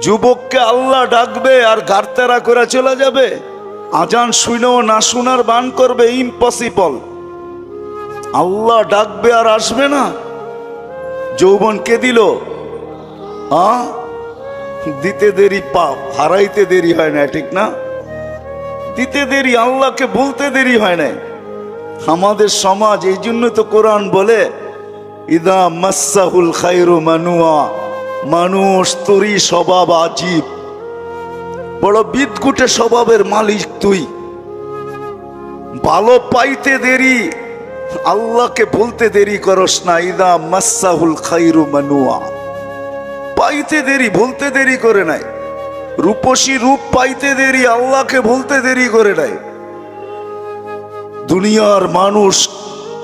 যুবককে আল্লাহ ডাকবে আর গারতেরা করে চলে যাবে? আজান শুনেও না শোনার বান করবে? ইম্পসিবল। আল্লাহ ডাকবে আর আসবে না? যৌবন কে দিল? দিতে দেরি পাপ, হারাইতে দেরি হয় না, ঠিক না? দিতে দেরি, আল্লাহকে বলতে দেরি হয় না। আমাদের সমাজ, এই জন্য তো কোরআন বলে ইদা মাসাহুল খায়রু মানুয়া, মানুষ তোরই স্বভাব আজীব, বড় বিদকুটে স্বভাবের মালিক তুই। ভালো পাইতে দেরি, আল্লাহকে বলতে দেরি করস না। ইদা মাসাহুল খায়রু মানুয়া, পাইতে দেরি, বলতে দেরি করে নাই। রূপসী রূপ পাইতে দেরি, আল্লাহকে বলতে দেরি করে নাই। দুনিয়ার মানুষ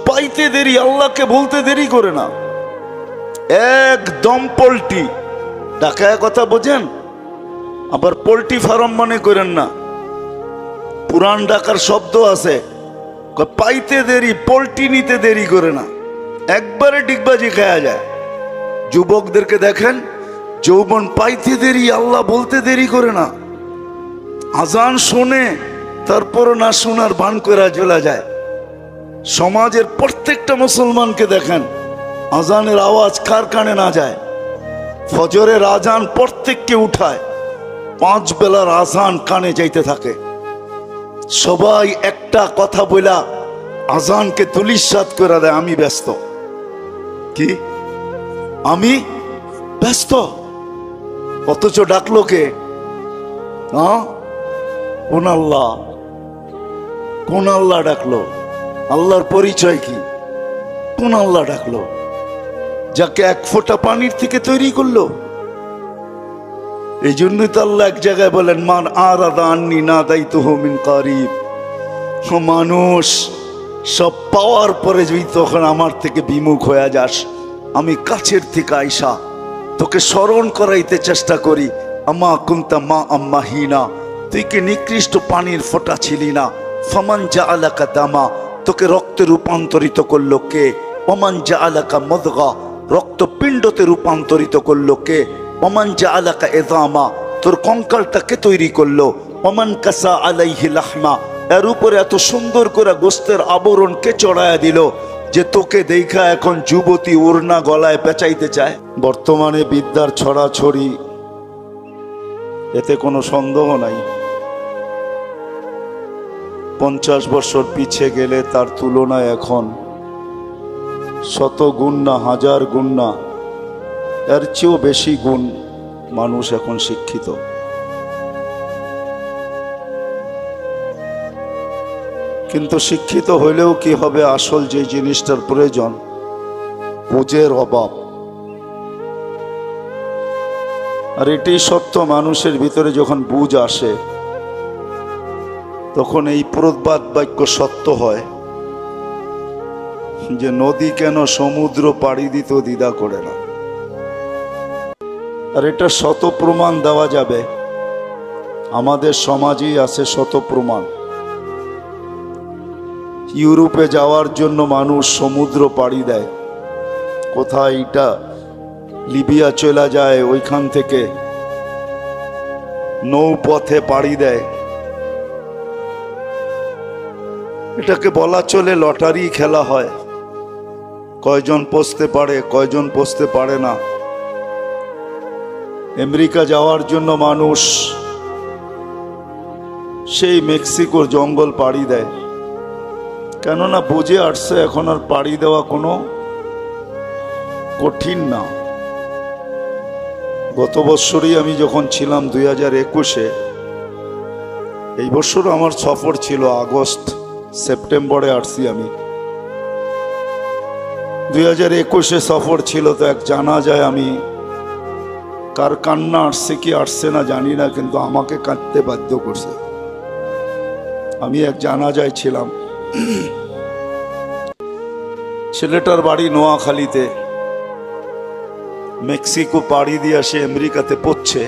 পাইতে দেরি, আল্লাহকে বলতে দেরি করে না। একদম পোল্ট্রি ঢাকায় কথা বোঝেন, আবার পোল্ট্রি ফার্ম মনে করেন না। পুরান ঢাকার শব্দ আছে, পাইতে দেরি, পোল্ট্রি নিতে দেরি করে না, একবারে ডিগবাজি খাওয়া যায়। যুবকদেরকে দেখেন, যৌবন পাইতে দেরি, আল্লাহ বলতে দেরি করে না। আজান শোনে, তারপরও না শোনার বান করে চলে যায়। সমাজের প্রত্যেকটা মুসলমানকে দেখেন, আজানের আওয়াজ কার কানে না যায়? ফজরের আজান প্রত্যেককে উঠায়, 5 বেলার আজান কানে যাইতে থাকে। সবাই একটা কথা বলা আজানকে তুলিসাৎ করে দেয়, আমি ব্যস্ত। কি? আমি ব্যস্ত। অথচ ডাকলো কে? কোন আল্লাহ? কোন আল্লাহ ডাকলো? আল্লাহর পরিচয় কি? কোন আল্লাহ ডাকলো? যাকে 1 ফোঁটা পানির থেকে তৈরি করলো। এই জন্যই তো আল্লাহ এক জায়গায় বলেন, মান আরাদা আন্নি নাদাইতুহু মিন কারিব। মানুষ সব পাওয়ার পরে যদি তখন আমার থেকে বিমুখ হয়ে যাস, আমি কাছের থেকে আইসা তোকে স্মরণ করাইতে চেষ্টা করি। আমা কুনতা মা আম্মাহিনা, তুই কি নিকৃষ্ট পানির ফোঁটা ছিলি না? ফামান জাআলাকা দামা, তোকে রক্তে রূপান্তরিত করলো কে? ওমান জাআলাকা মুদগা, রক্তপিণ্ডতে রূপান্তরিত করলো কে? ওমান জাআলাকা ইযামা, তোর কঙ্কালটাকে তৈরি করলো। ওমান কাসা আলাইহি লাহমা, এর উপরে এত সুন্দর করে গোস্তের আবরণ কে চড়ায়া দিল যে তোকে দেখা এখন যুবতী ওড়না গলায় পেঁচাইতে চায়? বর্তমানে বিদ্যার ছড়াছড়ি, এতে কোনো সন্দেহ নাই। 50 বছর পিছে গেলে তার তুলনায় এখন 100 গুণ না 1000 গুণ না, এর চেয়েও বেশি গুণ মানুষ এখন শিক্ষিত। কিন্তু শিক্ষিত হইলেও কি হবে? আসল যে জিনিসটার প্রয়োজন, বুঝের অভাব। আর এটাই সত্য, মানুষের ভিতরে যখন বুঝ আসে তখন এই প্রবাদ বাক্য সত্য হয় যে নদী কেন সমুদ্র পাড়ি দিতে দ্বিধা করে না। আর এটা শত প্রমাণ দেওয়া যাবে, আমাদের সমাজেই আছে শত প্রমাণ। ইউরোপে যাওয়ার জন্য মানুষ সমুদ্র পাড়ি দেয়। কোথায়? এটা লিবিয়া চলে যায়, ওইখান থেকে নৌপথে পাড়ি দেয়। এটাকে বলা চলে লটারি খেলা হয়, কয়জন পৌঁছতে পারে কয়জন পৌঁছতে পারে না। আমেরিকা যাওয়ার জন্য মানুষ সেই মেক্সিকোর জঙ্গল পাড়ি দেয়, কেননা বুঝে আসছে এখন আর পাড়ি দেওয়া কোনো কঠিন না। গত বছরই আমি যখন ছিলাম 2021-এ, এই বছর আমার সফর ছিল আগস্ট সেপ্টেম্বরে আসছি আমি। 2021-এ সফর ছিল, তো এক জানাজায় আমি, কার কান্না আসছে কি আসছে না জানি না, কিন্তু আমাকে কাঁদতে বাধ্য করছে। আমি এক জানাজায় ছিলাম, ছেলেটার বাড়ি নোয়াখালীতে, মেক্সিকো পাড়ি দিয়ে সে আমেরিকাতে পড়ছে।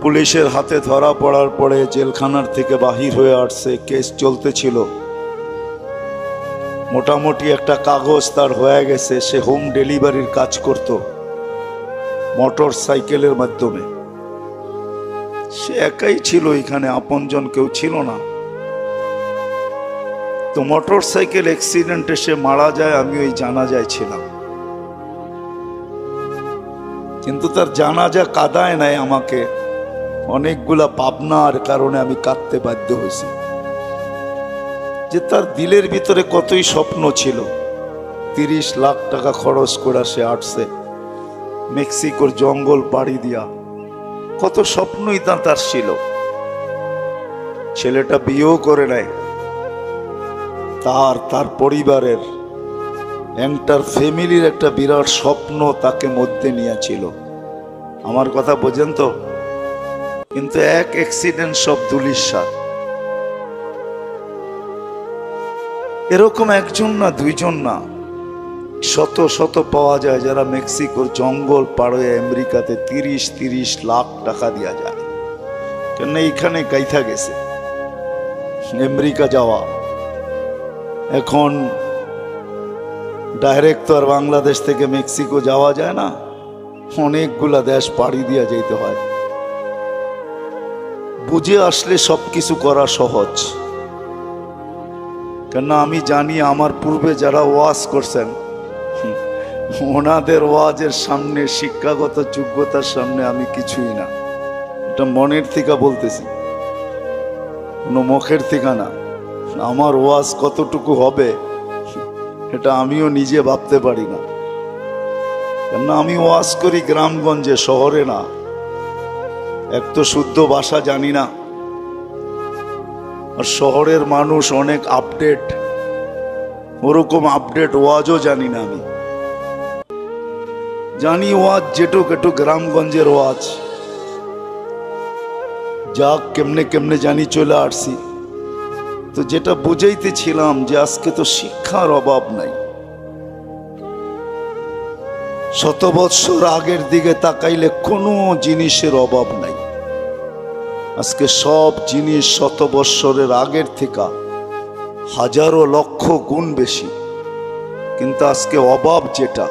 পুলিশের হাতে ধরা পড়ার পরে জেলখানার থেকে বাহির হয়ে আসছে, কেস চলতেছিল। মোটামুটি একটা কাগজ তার হয়ে গেছে, সে হোম ডেলিভারির কাজ করত। মোটর সাইকেলের মাধ্যমে। সে একাই ছিল, এখানে আপনজন কেউ ছিল না। তো মোটর সাইকেল অ্যাক্সিডেন্টে সে মারা যায়, আমি ওই জানাজায় ছিলাম। কিন্তু তার জানাজা কাঁদায় নাই আমাকে, অনেকগুলা পাবনার কারণে আমি কাঁদতে বাধ্য হয়েছি। যে তার দিলের ভিতরে কতই স্বপ্ন ছিল। 30 লাখ টাকা খরচ করে সে আসছে মেক্সিকোর জঙ্গল পাড়ি দিয়া। কত স্বপ্নই তার ছিল। ছেলেটা বিয়েও করে নাই। তার পরিবারের এন্টার ফ্যামিলির একটা বিরাট স্বপ্ন তাকে মধ্যে নিয়েছিল। আমার কথা বোঝেন তো? কিন্তু এক অ্যাক্সিডেন্ট সব ধুলিস্যাৎ। এরকম একজন না, দুইজন না, শত শত পাওয়া যায় যারা মেক্সিকোর জঙ্গল পাড়ে আমেরিকাতে 30 লাখ টাকা দেওয়া যায়। কেন এইখানে গাইথা গেছে আমেরিকা যাওয়া। এখন ডাইরেক্ট তো আর বাংলাদেশ থেকে মেক্সিকো যাওয়া যায় না, অনেকগুলা দেশ পাড়ি দিয়া যেতে হয়। বুঝে আসলে সবকিছু করা সহজ। কেন আমি জানি আমার পূর্বে যারা ওয়াজ করছেন ওনাদের ওয়াজের সামনে, শিক্ষাগত যোগ্যতার সামনে আমি কিছুই না। এটা মনের থেকে বলতেছি, কোনো মুখের থেকে না। আমার ওয়াজ কতটুকু হবে এটা আমিও নিজে ভাবতে পারি না। কেন আমি ওয়াজ করি গ্রামগঞ্জে, শহরে না। এক তো শুদ্ধ ভাষা জানি না, আর শহরের মানুষ অনেক আপডেট, ওরকম আপডেট ওয়াজও জানি না আমি। জানি ওয়াজ যেটুক একটু গ্রামগঞ্জের ওয়াজ, যাক কেমনে কেমনে জানি চলে আসছি। তো যেটা বুঝাইতেছিলাম যে আজকে তো শিক্ষার অভাব নাই। 100 বৎসর আগের দিকে তাকাইলে কোনো জিনিসের অভাব নাই। আজকে সব জিনিস 100 বৎসরের আগের থেকে হাজারো লক্ষ গুণ বেশি। কিন্তু আজকে অভাব যেটা,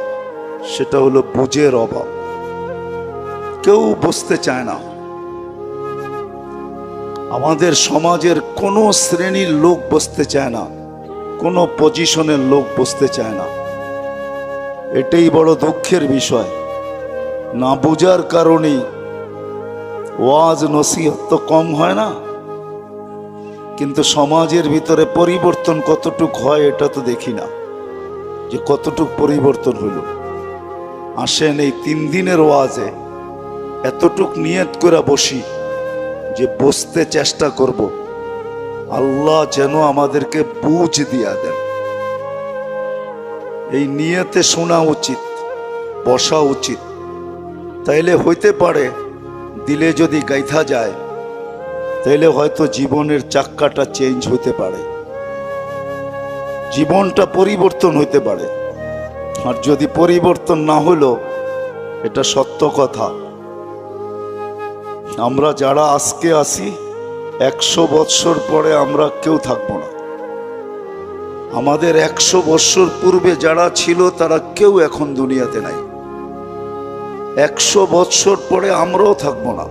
সেটা হলো বুঝের অভাব। কেউ বুঝতে চায় না। আমাদের সমাজের কোনো শ্রেণীর লোক বুঝতে চায় না, কোনো পজিশনের লোক বুঝতে চায় না। এটাই বড় দুঃখের বিষয়। না বুঝার কারণেই ওয়াজ নসিহত তো কম হয় না, কিন্তু সমাজের ভিতরে পরিবর্তন কতটুক হয় এটা তো দেখি না, যে কতটুক পরিবর্তন হইল। আসেন এই 3 দিনের ওয়াজে এতটুক নিয়ত করে বসি যে বুঝতে চেষ্টা করব, আল্লাহ যেন আমাদেরকে বুঝ দিয়া দেন। এই নিয়তে শোনা উচিত, বসা উচিত। তাইলে হইতে পারে দিলে যদি গাইথা যায়, তাইলে হয়তো জীবনের চাক্কাটা চেঞ্জ হতে পারে, জীবনটা পরিবর্তন হইতে পারে। আর যদি পরিবর্তন না হলো, এটা সত্য কথা, আমরা যারা আজকে আছি 100 বৎসর পরে আমরা কেউ থাকবো না। আমাদের 100 বৎসর পূর্বে যারা ছিল তারা কেউ এখন দুনিয়াতে নাই। 100 বৎসর পরে আমরাও থাকবো না।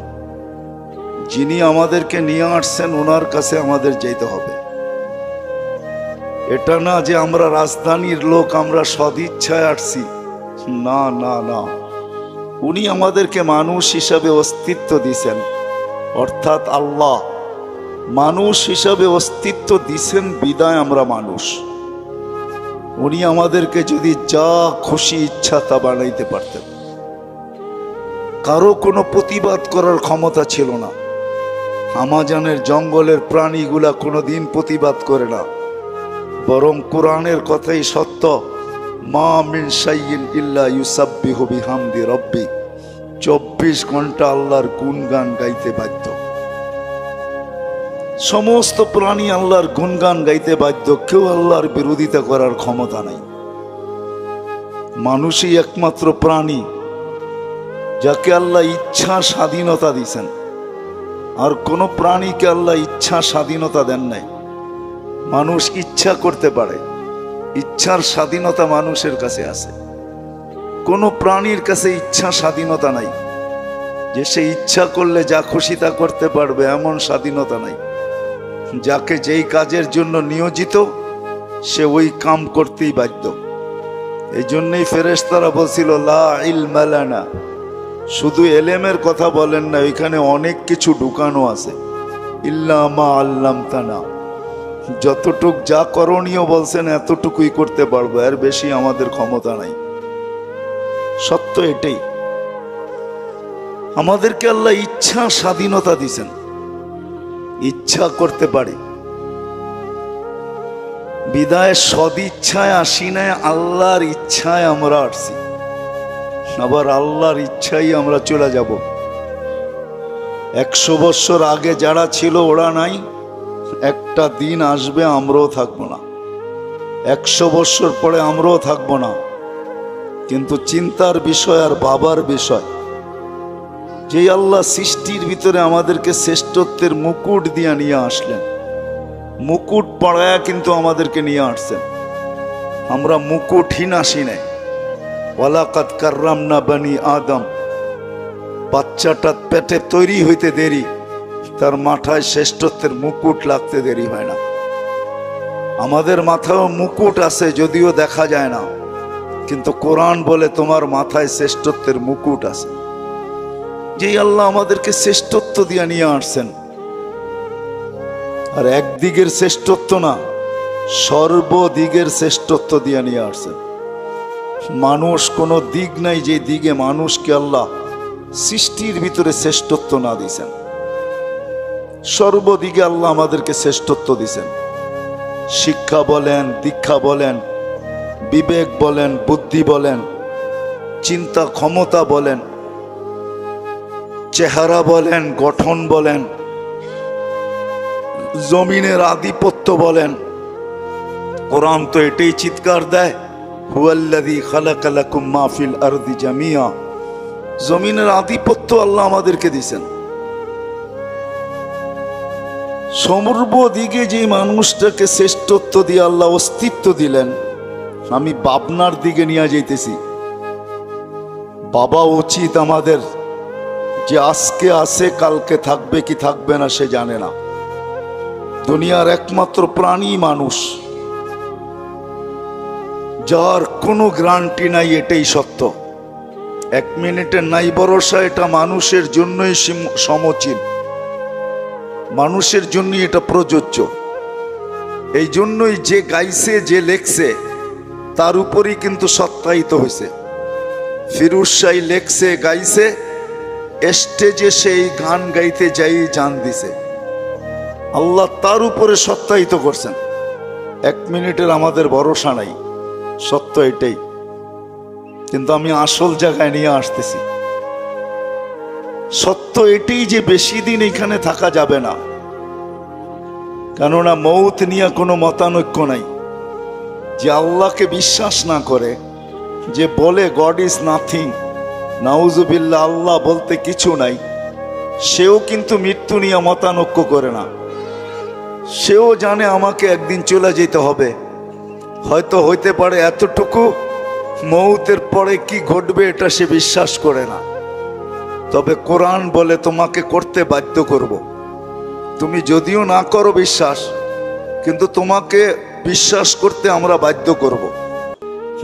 যিনি আমাদেরকে নিয়ে আসছেন ওনার কাছে আমাদের যেতে হবে। এটা না যে আমরা রাজধানীর লোক, আমরা সদিচ্ছায় আসছি, না না না। উনি আমাদেরকে মানুষ হিসাবে অস্তিত্ব দিছেন, অর্থাৎ আল্লাহ মানুষ হিসাবে অস্তিত্ব দিছেন বিদায় আমরা মানুষ। উনি আমাদেরকে যদি যা খুশি ইচ্ছা তা বানাইতে পারতেন। কারো কোনো প্রতিবাদ করার ক্ষমতা ছিল না। আমাজনের জঙ্গলের প্রাণীগুলা কোনোদিন প্রতিবাদ করে না, বরং কোরআনের কথাই সত্য, মা মিন শাইইন ইল্লা ইউসাব্বিহু বিহামদি রাব্বি। 24 ঘন্টা আল্লাহর গুণগান গাইতে বাধ্য। সমস্ত প্রাণী আল্লাহর গুণগান গাইতে বাধ্য, কেউ আল্লাহর বিরোধিতা করার ক্ষমতা নাই। মানুষই একমাত্র প্রাণী যাকে আল্লাহ ইচ্ছা স্বাধীনতা দিয়েছেন। আর কোন প্রাণীকে আল্লাহ ইচ্ছা স্বাধীনতা দেন নাই। মানুষ ইচ্ছা করতে পারে, ইচ্ছার স্বাধীনতা মানুষের কাছে আছে, কোনো প্রাণীর কাছে ইচ্ছা স্বাধীনতা নাই যে সে ইচ্ছা করলে যা খুশি তা করতে পারবে, এমন স্বাধীনতা নাই। যাকে যেই কাজের জন্য নিয়োজিত সে ওই কাম করতেই বাধ্য। এই জন্যই ফেরেশতারা বলছিল লা ইলমা লানা, শুধু এলেমের কথা বলেন না, এখানে অনেক কিছু ঢুকানো আছে। ইল্লা মা আল্লামতানা, যতটুক যা করণীয় বলছেন এতটুকুই করতে পারবো, এর বেশি আমাদের ক্ষমতা নাই। সত্য এটাই, আমাদেরকে আল্লাহ ইচ্ছা স্বাধীনতা দিছেন, ইচ্ছা করতে পারি। বিদায় সদিচ্ছায় আসি নাই, আল্লাহর ইচ্ছায় আমরা আসছি, আবার আল্লাহর ইচ্ছাই আমরা চলে যাব। 100 বছর আগে যারা ছিল ওরা নাই, একটা দিন আসবে আমরাও থাকবো না, 100 বছর পরে আমরাও থাকবো না। কিন্তু চিন্তার বিষয় আর বাবার বিষয়, যে আল্লাহ সৃষ্টির ভিতরে আমাদেরকে শ্রেষ্ঠত্বের মুকুট দিয়ে নিয়ে আসলেন, মুকুট পড়ায়া কিন্তু আমাদেরকে নিয়ে আসছেন। আমরা মুকুটহীন আসি নাই। ওয়ালাকাদ কাররামনা বানি আদম, বাচ্চাটা পেটে তৈরি হইতে দেরি, তার মাথায় শ্রেষ্ঠত্বের মুকুট লাগতে দেরি হয় না। আমাদের মাথায়ও মুকুট আছে, যদিও দেখা যায় না, কিন্তু কোরআন বলে তোমার মাথায় শ্রেষ্ঠত্বের মুকুট আছে। যেই আল্লাহ আমাদেরকে শ্রেষ্ঠত্ব দিয়ে নিয়ে আসছেন, আর একদিকের শ্রেষ্ঠত্ব না, সর্বদিকের শ্রেষ্ঠত্ব দিয়ে নিয়ে আসছেন। মানুষ কোনো দিক নাই যে দিকে মানুষকে আল্লাহ সৃষ্টির ভিতরে শ্রেষ্ঠত্ব না দিয়েছেন। সর্বদিকে আল্লাহ আমাদেরকে শ্রেষ্ঠত্ব দিয়েছেন। শিক্ষা বলেন, দীক্ষা বলেন, বিবেক বলেন, বুদ্ধি বলেন, চিন্তা ক্ষমতা বলেন, চেহারা বলেন, গঠন বলেন, জমিনের আধিপত্য বলেন। কোরআন তো এটাই চিৎকার দেয়, হুয়াল্লাযী খালাকা লাকুম মা ফিল আরদি জামিয়া। জমিনের আধিপত্য আল্লাহ আমাদেরকে দিয়েছেন। সমগ্র দিকে যে মানুষটাকে শ্রেষ্ঠত্ব দিয়ে আল্লাহ অস্তিত্ব দিলেন, আমি বাবনার দিকে নিয়ে যাইতেছি। বাবা উচিত আমাদের, যে আজকে আছে কালকে থাকবে কি থাকবে না সে জানে না। দুনিয়ার একমাত্র প্রাণী মানুষ, যার কোনো গ্যারান্টি নাই, এটাই সত্য। 1 মিনিটের নাই ভরসা, এটা মানুষের জন্যই সমচীন, মানুষের জন্যই এটা প্রযোজ্য। এই জন্যই যে গাইছে, যে লেখছে, তার উপরই কিন্তু সত্যায়িত হয়েছে। ফিরোজ শাহ লেখছে, গাইছে, স্টেজে সেই গান গাইতে যাই জান দিছে, আল্লাহ তার উপরে সত্যায়িত করছেন। 1 মিনিটের আমাদের ভরসা নাই, সত্য এটাই। কিন্তু আমি আসল জায়গায় নিয়ে আসতেছি। সত্য এটাই যে বেশি দিন এখানে থাকা যাবে না, কেননা মৌত নিয়ে কোনো মতানৈক্য নাই। যে আল্লাহকে বিশ্বাস না করে, যে বলে গড ইজ নাথিং, নাউজুবিল্লাহ, আল্লাহ বলতে কিছু নাই, সেও কিন্তু মৃত্যু নিয়ে মতানৈক্য করে না। সেও জানে আমাকে একদিন চলে যেতে হবে। হয়তো হইতে পারে এতটুকু, মৌতের পরে কি ঘটবে এটা সে বিশ্বাস করে না। তবে কোরআন বলে তোমাকে করতে বাধ্য করব। তুমি যদিও না করো বিশ্বাস, কিন্তু তোমাকে বিশ্বাস করতে আমরা বাধ্য করব।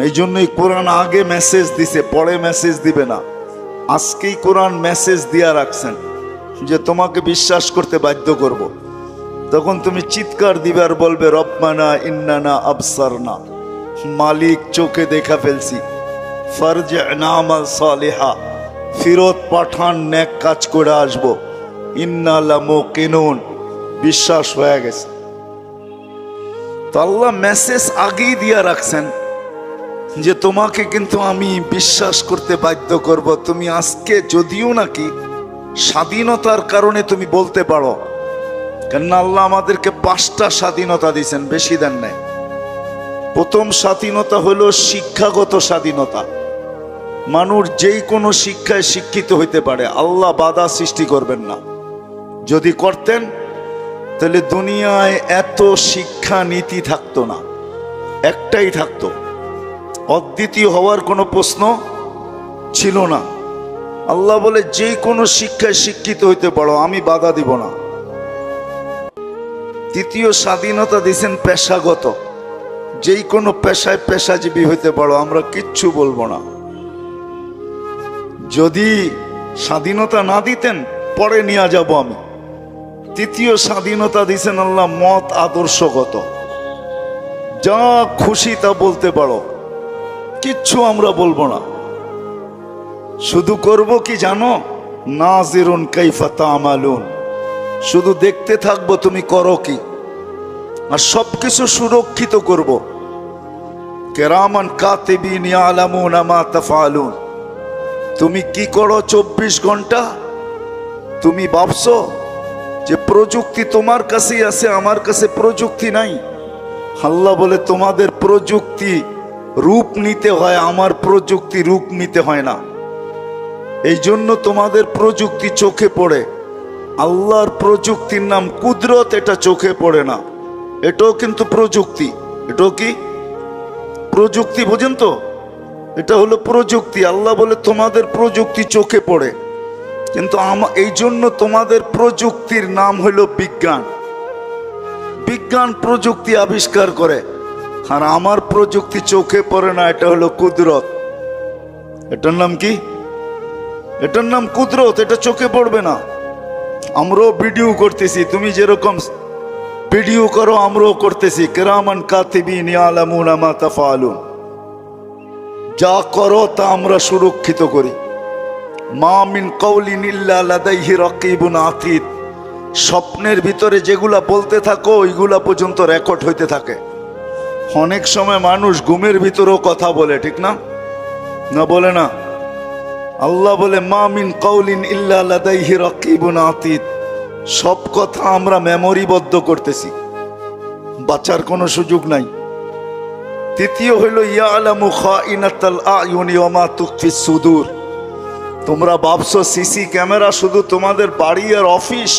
এই জন্যই কোরআন আগে মেসেজ দিছে, পরে মেসেজ দিবে না। আজকেই কোরআন মেসেজ দিয়া রাখছেন যে তোমাকে বিশ্বাস করতে বাধ্য করব। তখন তুমি চিৎকার দিবে আর বলবে রব্বানা ইন্নানা আবসারনা, মালিক চোখে দেখা ফেলছি, ফারজি'না আমাল সালিহা, ফিরত পাঠান, নেক কাজ করে আসবো, ইন্না লামুকিনুন, বিশ্বাস হয়ে গেছে। তো আল্লাহ মেসেজ আগেই দিয়া রাখছেন যে তোমাকে কিন্তু আমি বিশ্বাস করতে বাধ্য করব। তুমি আজকে যদিও নাকি স্বাধীনতার কারণে তুমি বলতে পারো, কেননা আল্লাহ আমাদেরকে 5টা স্বাধীনতা দিয়েছেন, বেশি দেন নাই। প্রথম স্বাধীনতা হলো শিক্ষাগত স্বাধীনতা। মানুষ যেই কোনো শিক্ষায় শিক্ষিত হইতে পারে, আল্লাহ বাধা সৃষ্টি করবেন না। যদি করতেন তাহলে দুনিয়ায় এত শিক্ষা নীতি থাকতো না, একটাই থাকতো, অদ্বিতীয় হওয়ার কোনো প্রশ্ন ছিল না। আল্লাহ বলে যে কোনো শিক্ষায় শিক্ষিত হইতে পারো, আমি বাধা দিব না। তৃতীয় স্বাধীনতা দিয়েছেন পেশাগত, যেই কোনো পেশায় পেশাজীবী হইতে পারো, আমরা কিচ্ছু বলবো না। যদি স্বাধীনতা না দিতেন পরে নিয়ে যাব আমি। তৃতীয় স্বাধীনতা দিয়েছেন আল্লাহ মত আদর্শগত, যা খুশি তা বলতে পারো, কিচ্ছু আমরা বলবো না। শুধু করব কি জানো, নাজিরুন কাইফা তা'মালুন, শুধু দেখতে থাকবো তুমি করো কি, আর সবকিছু সুরক্ষিত করব। কিরামান কাতিবিন ইয়ালামুনা মা তাফআলুন, তুমি কি করো 24 ঘন্টা? তুমি ভাবছো যে প্রযুক্তি তোমার কাছেই আছে, আমার কাছে প্রযুক্তি নাই? আল্লাহ বলে তোমাদের প্রযুক্তি রূপ নিতে হয়, আমার প্রযুক্তি রূপ নিতে হয় না। এই জন্য তোমাদের প্রযুক্তি চোখে পড়ে, আল্লাহর প্রযুক্তির নাম কুদরত, এটা চোখে পড়ে না। এটাও কিন্তু প্রযুক্তি। এটাও কি প্রযুক্তি, বোঝেন তো? এটা হলো প্রযুক্তি। আল্লাহ বলে তোমাদের প্রযুক্তি চোখে পড়ে, কিন্তু এই জন্য তোমাদের প্রযুক্তির নাম হলো বিজ্ঞান। বিজ্ঞান প্রযুক্তি আবিষ্কার করে, আর আমার প্রযুক্তি চোখে পড়ে না, এটা হলো কুদরত। এটার নাম কি? এটার নাম কুদরত, এটা চোখে পড়বে না। আমরাও ভিডিও করতেছি, তুমি যেরকম ভিডিও করো আমরাও করতেছি। কিরামান কাতিবিন ইয়ালামুনা মা তাফআলুন, যা করো তা আমরা সুরক্ষিত করি। মা মিন কাউলিন ইল্লা লাদাইহি রাকিবুন আতীদ, স্বপ্নের ভিতরে যেগুলা বলতে থাকো ওইগুলা পর্যন্ত রেকর্ড হইতে থাকে। অনেক সময় মানুষ ঘুমের ভিতরেও কথা বলে, ঠিক না? না বলে না? আল্লাহ বলে মা মিন কাউলিন ইল্লা লাদাইহি রাকিবুন আতীদ, সব কথা আমরা মেমোরিবদ্ধ করতেছি, বাঁচার কোনো সুযোগ নাই। তৃতীয় হইল ইয়ালামু খাইনাতাল আয়ুনি ওয়া মা তুখফিস সুদূর, তোমরা ভাবছো সিসি ক্যামেরা শুধু তোমাদের বাড়ি আর অফিস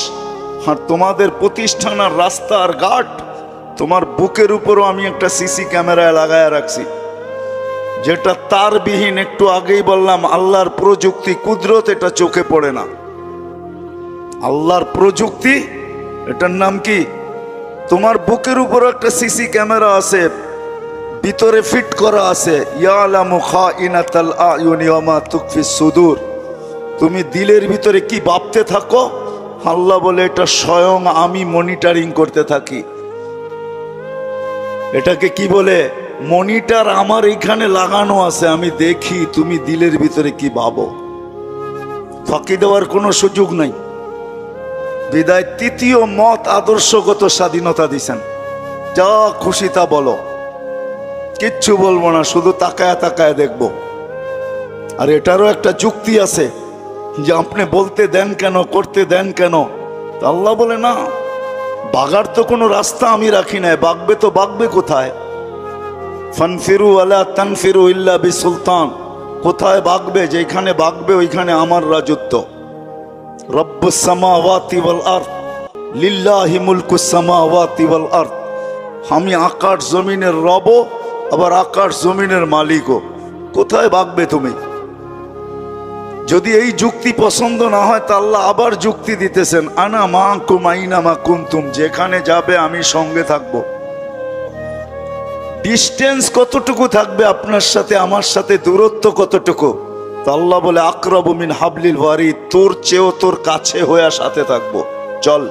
আর তোমাদের প্রতিষ্ঠান আর রাস্তা আর ঘাট, তোমার বুকের উপরও আমি একটা সিসি ক্যামেরায় লাগায় রাখছি, যেটা তারবিহীন। একটু আগেই বললাম আল্লাহর প্রযুক্তি কুদরত, এটা চোখে পড়ে না। আল্লাহর প্রযুক্তি, এটার নাম কি? তোমার বুকের উপর একটা সিসি ক্যামেরা আছে, ভিতরে ফিট করা আছে। ইয়ালামু খাইনাতাল আয়ুনি ওয়া মা তুখফিস সুদূর, তুমি দিলের ভিতরে কি ভাবতে থাকো, আল্লাহ বলে এটা স্বয়ং আমি মনিটরিং করতে থাকি। এটাকে কি বলে? মনিটর আমার এখানে লাগানো আছে, আমি দেখি তুমি দিলের ভিতরে কি ভাবো, ফাঁকি দেওয়ার কোনো সুযোগ নাই। বিদায় তৃতীয় মত আদর্শগত স্বাধীনতা দিছেন, যা খুশি তা বলো, কিচ্ছু বলবো না, শুধু তাকায় তাকায় দেখবো। আর এটারও একটা যুক্তি আছে যে আপনি বলতে দেন কেন, করতে দেন কেন? আল্লাহ বলে না, বাগার তো কোনো রাস্তা আমি রাখি নাই, বাগবে তো বাগবে কোথায়? ফানফিরু ওয়ালা তানফিরু ইল্লা বিসুলতান, কোথায় বাগবে? যেখানে বাগবে ওইখানে আমার রাজত্ব। রব্বুস সামাওয়াতি ওয়াল আরদ লিল্লাহি মুলকুস সামাওয়াতি ওয়াল আরদ, আমি আকাশ জমিনের রব, আবার আকাশ জমিনের মালিকও। কোথায় বাগবে তুমি? যদি এই যুক্তি পছন্দ না হয় তা আল্লাহ আবার যুক্তি দিতেছেন, আনা মাকুম আইনামা কুনতুম, যেখানে যাবে আমি সঙ্গে থাকব। ডিস্টেন্স কতটুকু থাকবে আপনার সাথে আমার সাথে, দূরত্ব কতটুকু? তা আল্লাহ বলে আকরাবু মিন হাবলিল ওয়ারিদ, তোর চেয়েও তোর কাছে হয়ে সাথে থাকবো, চল।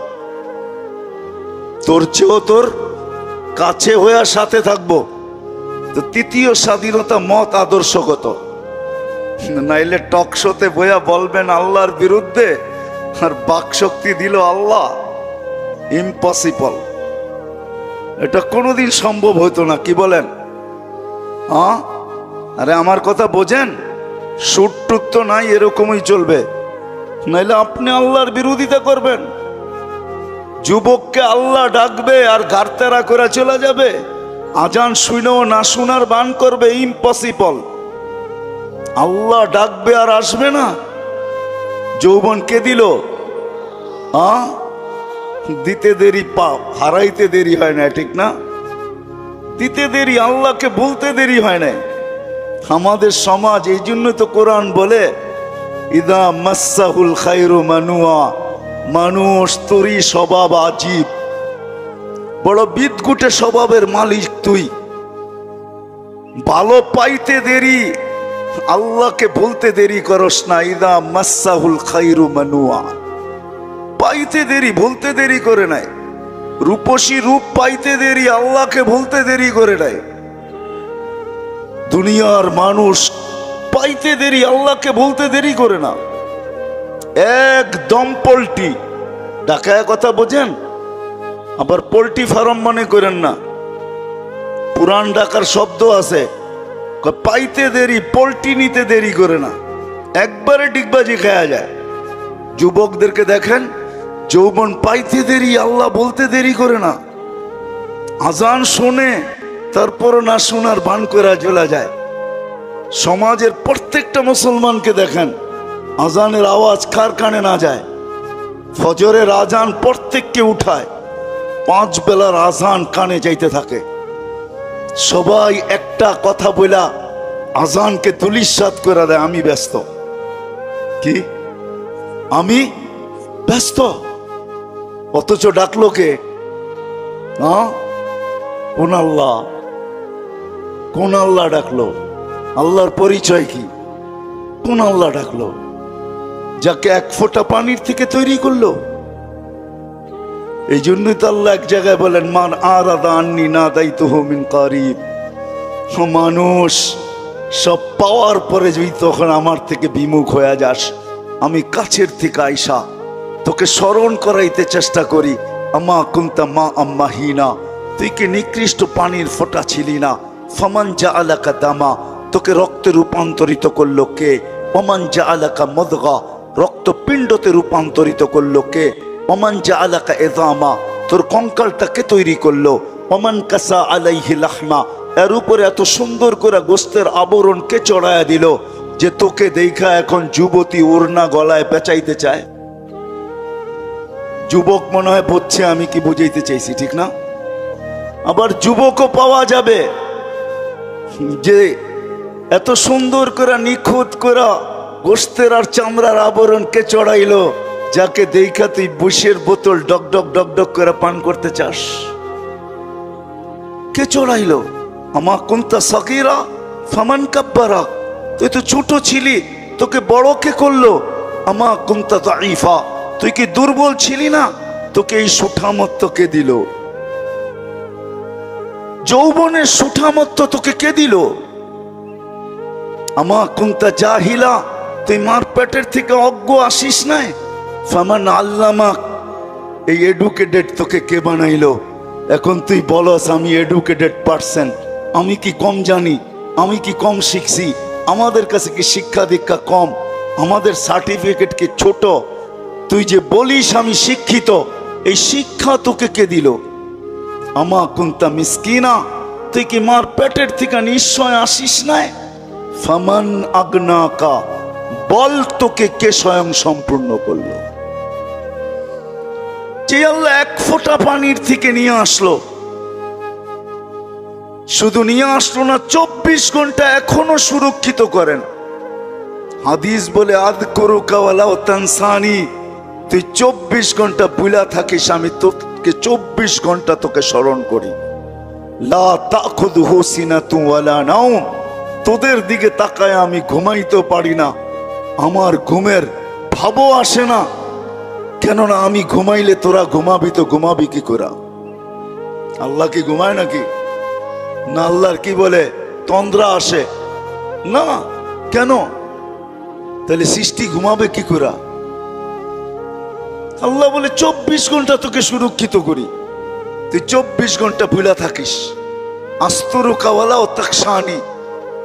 তোর চেয়েও তোর কাছে হয়ে সাথে থাকবো। তো তৃতীয় স্বাধীনতা মত আদর্শগত, নাইলে টক শোতে বইয়া বলবেন আল্লাহর বিরুদ্ধে আর বাকশক্তি দিল আল্লাহ, ইম্পসিবল। এটা কোনোদিন সম্ভব হতো না, কি বলেন? আরে আমার কথা বোঝেন, সুট টুট তো নাই, এরকমই চলবে, নাইলে আপনি আল্লাহর বিরোধিতা করবেন। যুবককে আল্লাহ ডাকবে আর গারতেরা করে চলে যাবে, আজান শুনেও না শোনার বান করবে, ইম্পসিবল। আল্লাহ ডাকবে আর আসবে না। যৌবন কে দিল? দিতে দেরি পাপ, হারাইতে দেরি হয় না, ঠিক না? দিতে দেরি, আল্লাহকে বলতে দেরি হয় না। আমাদের সমাজ, এই জন্য তো কোরআন বলে ইদা মাসাহুল খায়রু মানুয়া, মানুষ তোরই স্বভাব আজীব, বড় বিদঘুটে স্বভাবের মালিক তুই। ভালো পাইতে দেরি, আল্লাহকে বলতে দেরি করস না। ইদা মাসাহুল খায়রু মানুয়া, পাইতে দেরি, বলতে দেরি করে নাই। রূপসী রূপ পাইতে দেরি, আল্লাহকে বলতে দেরি করে নাই। দুনিয়ার মানুষ পাইতে দেরি, আল্লাহকে বলতে দেরি করে না। একদম পোল্ট্রি ঢাকায় কথা বোঝেন, আবার পোল্ট্রি ফার্ম মনে করেন না। পুরান ঢাকার শব্দ আছে, পাইতে দেরি, পোল্ট্রি নিতে দেরি করে না, একবারে ডিগবাজি খাওয়া যায়। যুবকদেরকে দেখেন, যৌবন পাইতে দেরি, আল্লাহ বলতে দেরি করে না। আজান শোনে, তারপরও না শোনার ভান করে চলে যায়। সমাজের প্রত্যেকটা মুসলমানকে দেখেন, আজানের আওয়াজ কার কানে না যায়। ফজরের আজান প্রত্যেককে উঠায়, 5 বেলার আজান কানে যাইতে থাকে। সবাই একটা কথা বলা আজানকে তুলিসাৎ করে দেয়, আমি ব্যস্ত। কি আমি ব্যস্ত? অথচ ডাকলো কে? কোন আল্লাহ? কোন আল্লাহ ডাকলো? আল্লাহর পরিচয় কি? কোন আল্লাহ ডাকলো? যাকে 1 ফোঁটা পানির থেকে তৈরি করলো। এই জন্যই তো আল্লাহ এক জায়গায় বলেন, মান আরাদা আন্নি নাদাইতুহু মিন কারিব। মানুষ সব পাওয়ার পরে যদি তখন আমার থেকে বিমুখ হয়ে যাস, আমি কাছের থেকে আইসা তোকে স্মরণ করাইতে চেষ্টা করি। আমা কুনতা মা আম্মাহিনা, তুই কি নিকৃষ্ট পানির ফোঁটা ছিলি না? ফামান জাআলাকা দামা, তোকে রক্তে রূপান্তরিত করলো কে? ওমান জাআলাকা মুদগা, রক্তপিণ্ডতে রূপান্তরিত করলো কে? ওমান জাআলাকা ইযামা, তোর কঙ্কালটাকে তৈরি করলো। ওমান কাসা আলাইহি লাহমা, এর উপরে এত সুন্দর করে গোস্তের আবরণ কে চড়ায়া দিল যে তোকে দেখা এখন যুবতী ওড়না গলায় পেঁচাইতে চায়। যুবক মনে হয় বুঝছে আমি কি বুঝাইতে চাইছি, ঠিক না? আবার যুবকও পাওয়া যাবে যে এত সুন্দর করে নিখুঁত করে গোস্তের আর চামড়ার আবরণ কে চড়াইলো, যাকে দেখা তুই বুশের বোতল ডক ডক ডক ডক করে পান করতে চাস। কে চড়াইলো? আমা কুনতা সাগীরা ফামান কাব্বারা, তুই তো ছোট ছিলি, তোকে বড় কে করলো? আমা কুনতা দাঈফা, তুই কি দুর্বল ছিলি না, তোকে এই সুঠামত্ব কে দিল? যৌবনের সুঠামত্ব তোকে কে দিল? আমা কুনতা জাহিলা, তুই মার পেটের থেকে অজ্ঞ আসিস নাই। ফামান আল্লামাক, এই এডুকেটেড তোকে কে বানাইলো? এখন তুই বলস আমি এডুকেটেড পারসন, আমি কি কম জানি? আমি কি কম শিখছি? আমাদের কাছে কি শিক্ষা দীক্ষা কম? আমাদের সার্টিফিকেট কি ছোট? তুই যে বলিস আমি শিক্ষিত, এই শিক্ষা তোকে কে দিল? আমা কুনতা মিসকিনা, তুই কি মার পেটের থেকে নিশ্চয় আসিস নাই। ফামান আগনাকা, বল তোকে কে স্বয়ং সম্পূর্ণ করলো? যে আল্লাহ 1 ফোঁটা পানির থেকে নিয়ে আসলো, শুধু নিয়ে আসলো না, 24 ঘন্টা এখনো সুরক্ষিত করেন। হাদিস বলে আযকুরুকা ওয়ালাউ তানসানি, তুই 24 ঘন্টা ভুলা থাকিস, আমি তোকে 24 ঘন্টা তোকে স্মরণ করি। লা তাখুযুহু সিনাতুন ওয়ালা নাওম, তোদের দিকে তাকায় আমি ঘুমাইতে পারি না, আমার ঘুমের ভাবও আসে না। কেননা আমি ঘুমাইলে তোরা ঘুমাবি, তো ঘুমাবি কি করে? আল্লাহ কি ঘুমায় নাকি? না, আল্লাহর কি বলে তন্দ্রা আসে না। কেন? তাহলে সৃষ্টি ঘুমাবে কি করে? আল্লাহ বলে 24 ঘন্টা তোকে সুরক্ষিত করি, তুই 24 ঘন্টা ভুলা থাকিস। আস্তরুকা ওয়ালাউ তাকশানি,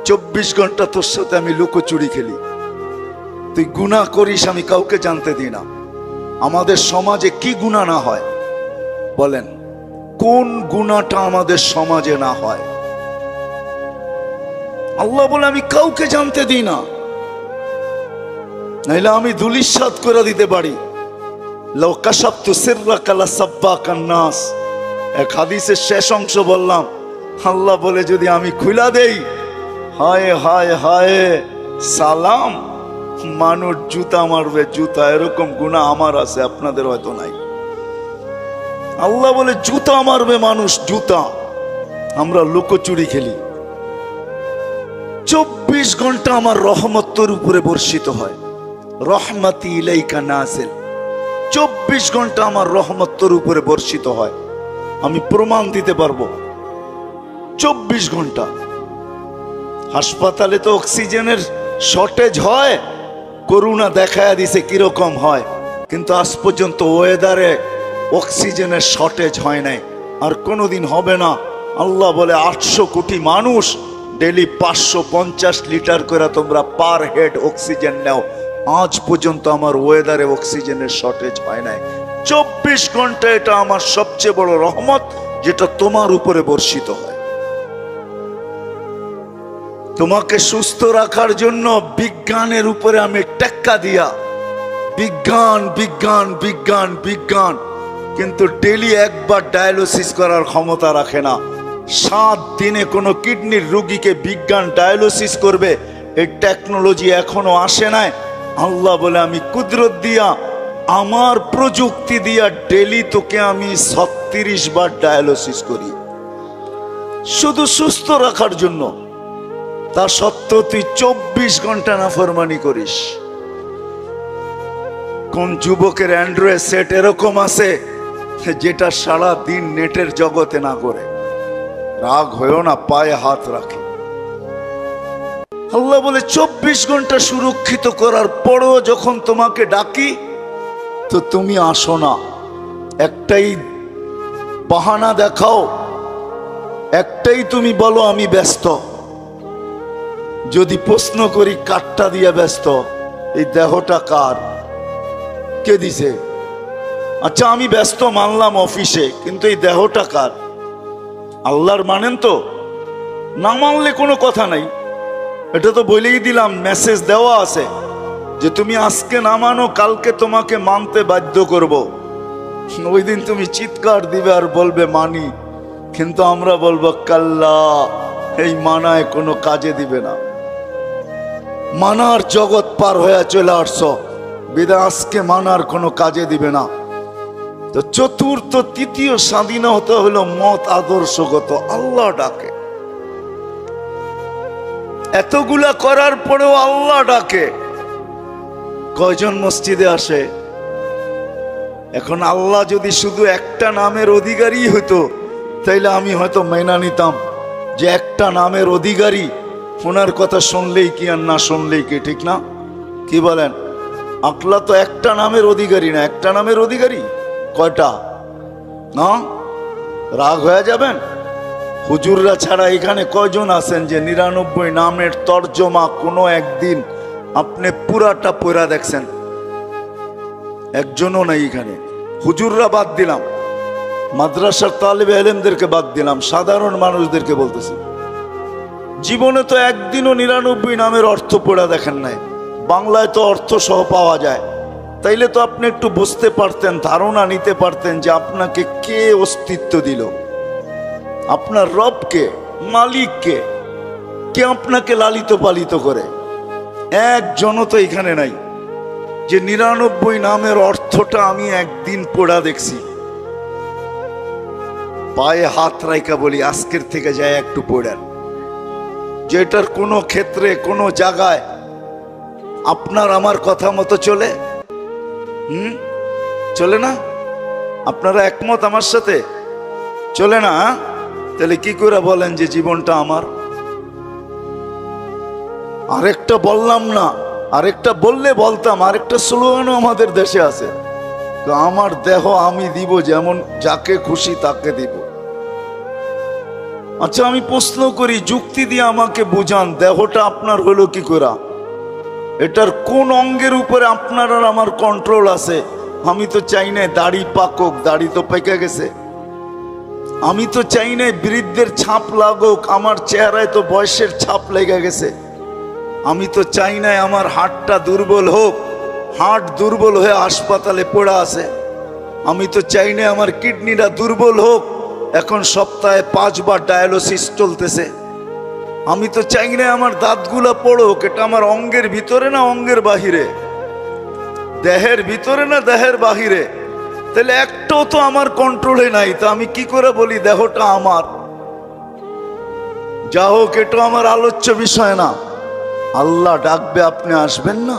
24 ঘন্টা তোর সাথে আমি লুকোচুরি খেলি, তুই গুনাহ করিস, আমি কাউকে জানতে দিই না। আমাদের সমাজে কি গুনাহ না হয় বলেন? কোন গুনাহটা আমাদের সমাজে না হয়? আল্লাহ বলে আমি কাউকে জানতে দিই না, নাইলে আমি ধুলিসাৎ করে দিতে পারি। লাউ কাশাফতু সিররাকা লাসাব্বাকান নাস, এক হাদিসের শেষ অংশ বললাম। আল্লাহ বলে যদি আমি খুলা দেই, হায় হায় হায়, সালাম, মানুষ জুতা মারবে জুতা, এরকম গুনাহ আমার আছে, আপনাদের হয়তো নাই। আল্লাহ বলে জুতা মারবে মানুষ জুতা, আমরা লুকোচুরি খেলি। 24 ঘন্টা আমার রহমত তোর উপরে বর্ষিত হয়, রহমতি ইলাইকা নাজিল। 24 ঘন্টা আমার রহমত তোর উপরে বর্ষিত হয়, আমি প্রমাণ দিতে পারবো। 24 ঘন্টা। হাসপাতালে তো অক্সিজেনের শর্টেজ হয়, করোনা দেখায় দিছে কিরকম হয়, কিন্তু আজ পর্যন্ত ওয়েদারে অক্সিজেনের শর্টেজ হয় নাই, আর কোনোদিন হবে না। আল্লাহ বলে 800 কোটি মানুষ ডেলি 550 লিটার করে তোমরা পার হেড অক্সিজেন নাও, আজ পর্যন্ত আমার ওয়েদারে অক্সিজেনের শর্টেজ হয় নাই। 24 ঘন্টা এটা আমার সবচেয়ে বড় রহমত, যেটা তোমার উপরে বর্ষিত হয়। তোমাকে সুস্থ রাখার জন্য বিজ্ঞানের উপরে আমি টেক্কা দিয়া, বিজ্ঞান বিজ্ঞান বিজ্ঞান বিজ্ঞান, কিন্তু ডেলি একবার ডায়ালিসিস করার ক্ষমতা রাখে না। 7 দিনে কোনো কিডনির রোগীকে বিজ্ঞান ডায়ালিসিস করবে, এই টেকনোলজি এখনো আসে নাই। আল্লাহ বলে আমি কুদরত দিয়া, আমার প্রযুক্তি দিয়া ডেলি তোকে আমি 36 বার ডায়ালিসিস করি, শুধু সুস্থ রাখার জন্য। তা সত্ত্বেও তুই 24 ঘন্টা নাফরমানি করিস। কোন যুবকের অ্যান্ড্রয়েড সেট এরকম আছে যেটা সারা দিন নেটের জগতে না করে? রাগ হয়েও না, পায়ে হাত রাখে। আল্লাহ বলে 24 ঘন্টা সুরক্ষিত করার পরও যখন তোমাকে ডাকি তো তুমি আসো না। একটাই বাহানা দেখাও, একটাই তুমি বলো আমি ব্যস্ত। যদি প্রশ্ন করি কাঠটা দিয়ে ব্যস্ত, এই দেহটা কার, কে দিছে? আচ্ছা আমি ব্যস্ত মানলাম অফিসে, কিন্তু এই দেহটা কার? আল্লাহর মানেন তো? না মানলে কোনো কথা নাই, এটা তো বলেই দিলাম, মেসেজ দেওয়া আছে যে তুমি আজকে না মানো কালকে তোমাকে মানতে বাধ্য করব। ওই দিন তুমি চিৎকার দিবে আর বলবে মানি, কিন্তু আমরা বলবো কাল্লা, এই মানায় কোনো কাজে দিবে না। মানার জগৎ পার হয়ে চলে আসছো, বিদায় আজকে মানার কোনো কাজে দিবে না। তো চতুর্থ তৃতীয় স্বাধীনতা হলো মত আদর্শগত। আল্লাহ ডাকে, এতগুলা করার পরেও আল্লাহ ডাকে। কয়জন মসজিদে আসে? এখন আল্লাহ যদি শুধু একটা নামের অধিকারী হতো তাইলে আমি হয়তো মেনে নিতাম যে একটা নামের অধিকারী, ওনার কথা শুনলেই কি আর না শুনলেই কি, ঠিক না? কি বলেন? আল্লাহ তো একটা নামের অধিকারী না, একটা নামের অধিকারী কয়টা? না রাগ হয়ে যাবেন? হুজুররা ছাড়া এখানে কয়জন আছেন যে 99 নামের তর্জমা কোনো একদিন আপনি পুরাটা পড়া দেখছেন? একজনও নাই এখানে। হুজুররা বাদ দিলাম, মাদ্রাসার তালিবে ইলমদেরকে বাদ দিলাম, সাধারণ মানুষদেরকে বলতেছি, জীবনে তো একদিনও 99 নামের অর্থ পড়া দেখেন নাই। বাংলায় তো অর্থ সহ পাওয়া যায়, তাইলে তো আপনি একটু বুঝতে পারতেন, ধারণা নিতে পারতেন যে আপনাকে কে অস্তিত্ব দিল, আপনার রবকে, মালিককে, কে আপনাকে লালিত পালিত করে। একজনও তো এখানে নাই যে 99 নামের অর্থটা আমি একদিন পড়া দেখছি। পায়ে হাত রাইকা বলি আজকের থেকে যায় একটু পড়েন, যেটার কোনো ক্ষেত্রে কোনো জায়গায় আপনার আমার কথা মতো চলে। চলে না? আপনারা একমত আমার সাথে? চলে না? তাহলে কি করে বলেন যে জীবনটা আমার? আরেকটা বললাম না, আরেকটা বললে বলতাম, আরেকটা স্লোগানও আমাদের দেশে আছে, আমার দেহ আমি দিব, যেমন যাকে খুশি তাকে দিব। আচ্ছা আমি প্রশ্ন করি, যুক্তি দিয়ে আমাকে বুঝান, দেহটা আপনার হলো কি করে? এটার কোন অঙ্গের উপরে আপনার আর আমার কন্ট্রোল আছে? আমি তো চাই না দাড়ি পাকক, দাড়ি তো পেকে গেছে। আমি তো চাই না বৃদ্ধের ছাপ লাগুক, আমার চেহারায় তো বয়সের ছাপ লেগে গেছে। আমি তো চাই না আমার হার্টটা দুর্বল হোক, হার্ট দুর্বল হয়ে হাসপাতালে পড়া আছে। আমি তো চাই না আমার কিডনিটা দুর্বল হোক, এখন সপ্তাহে 5 বার ডায়ালিসিস চলতেছে। আমি তো চাই না আমার দাঁতগুলা পড়ুক, এটা আমার অঙ্গের ভিতরে না অঙ্গের বাহিরে, দেহের ভিতরে না দেহের বাহিরে, তাহলে একটাও তো আমার কন্ট্রোলে নাই। তা আমি কি করে বলি দেহটা আমার? যা হোক, এটা আমার আলোচ্য বিষয় না। আল্লাহ ডাকবে, আপনি আসবেন না?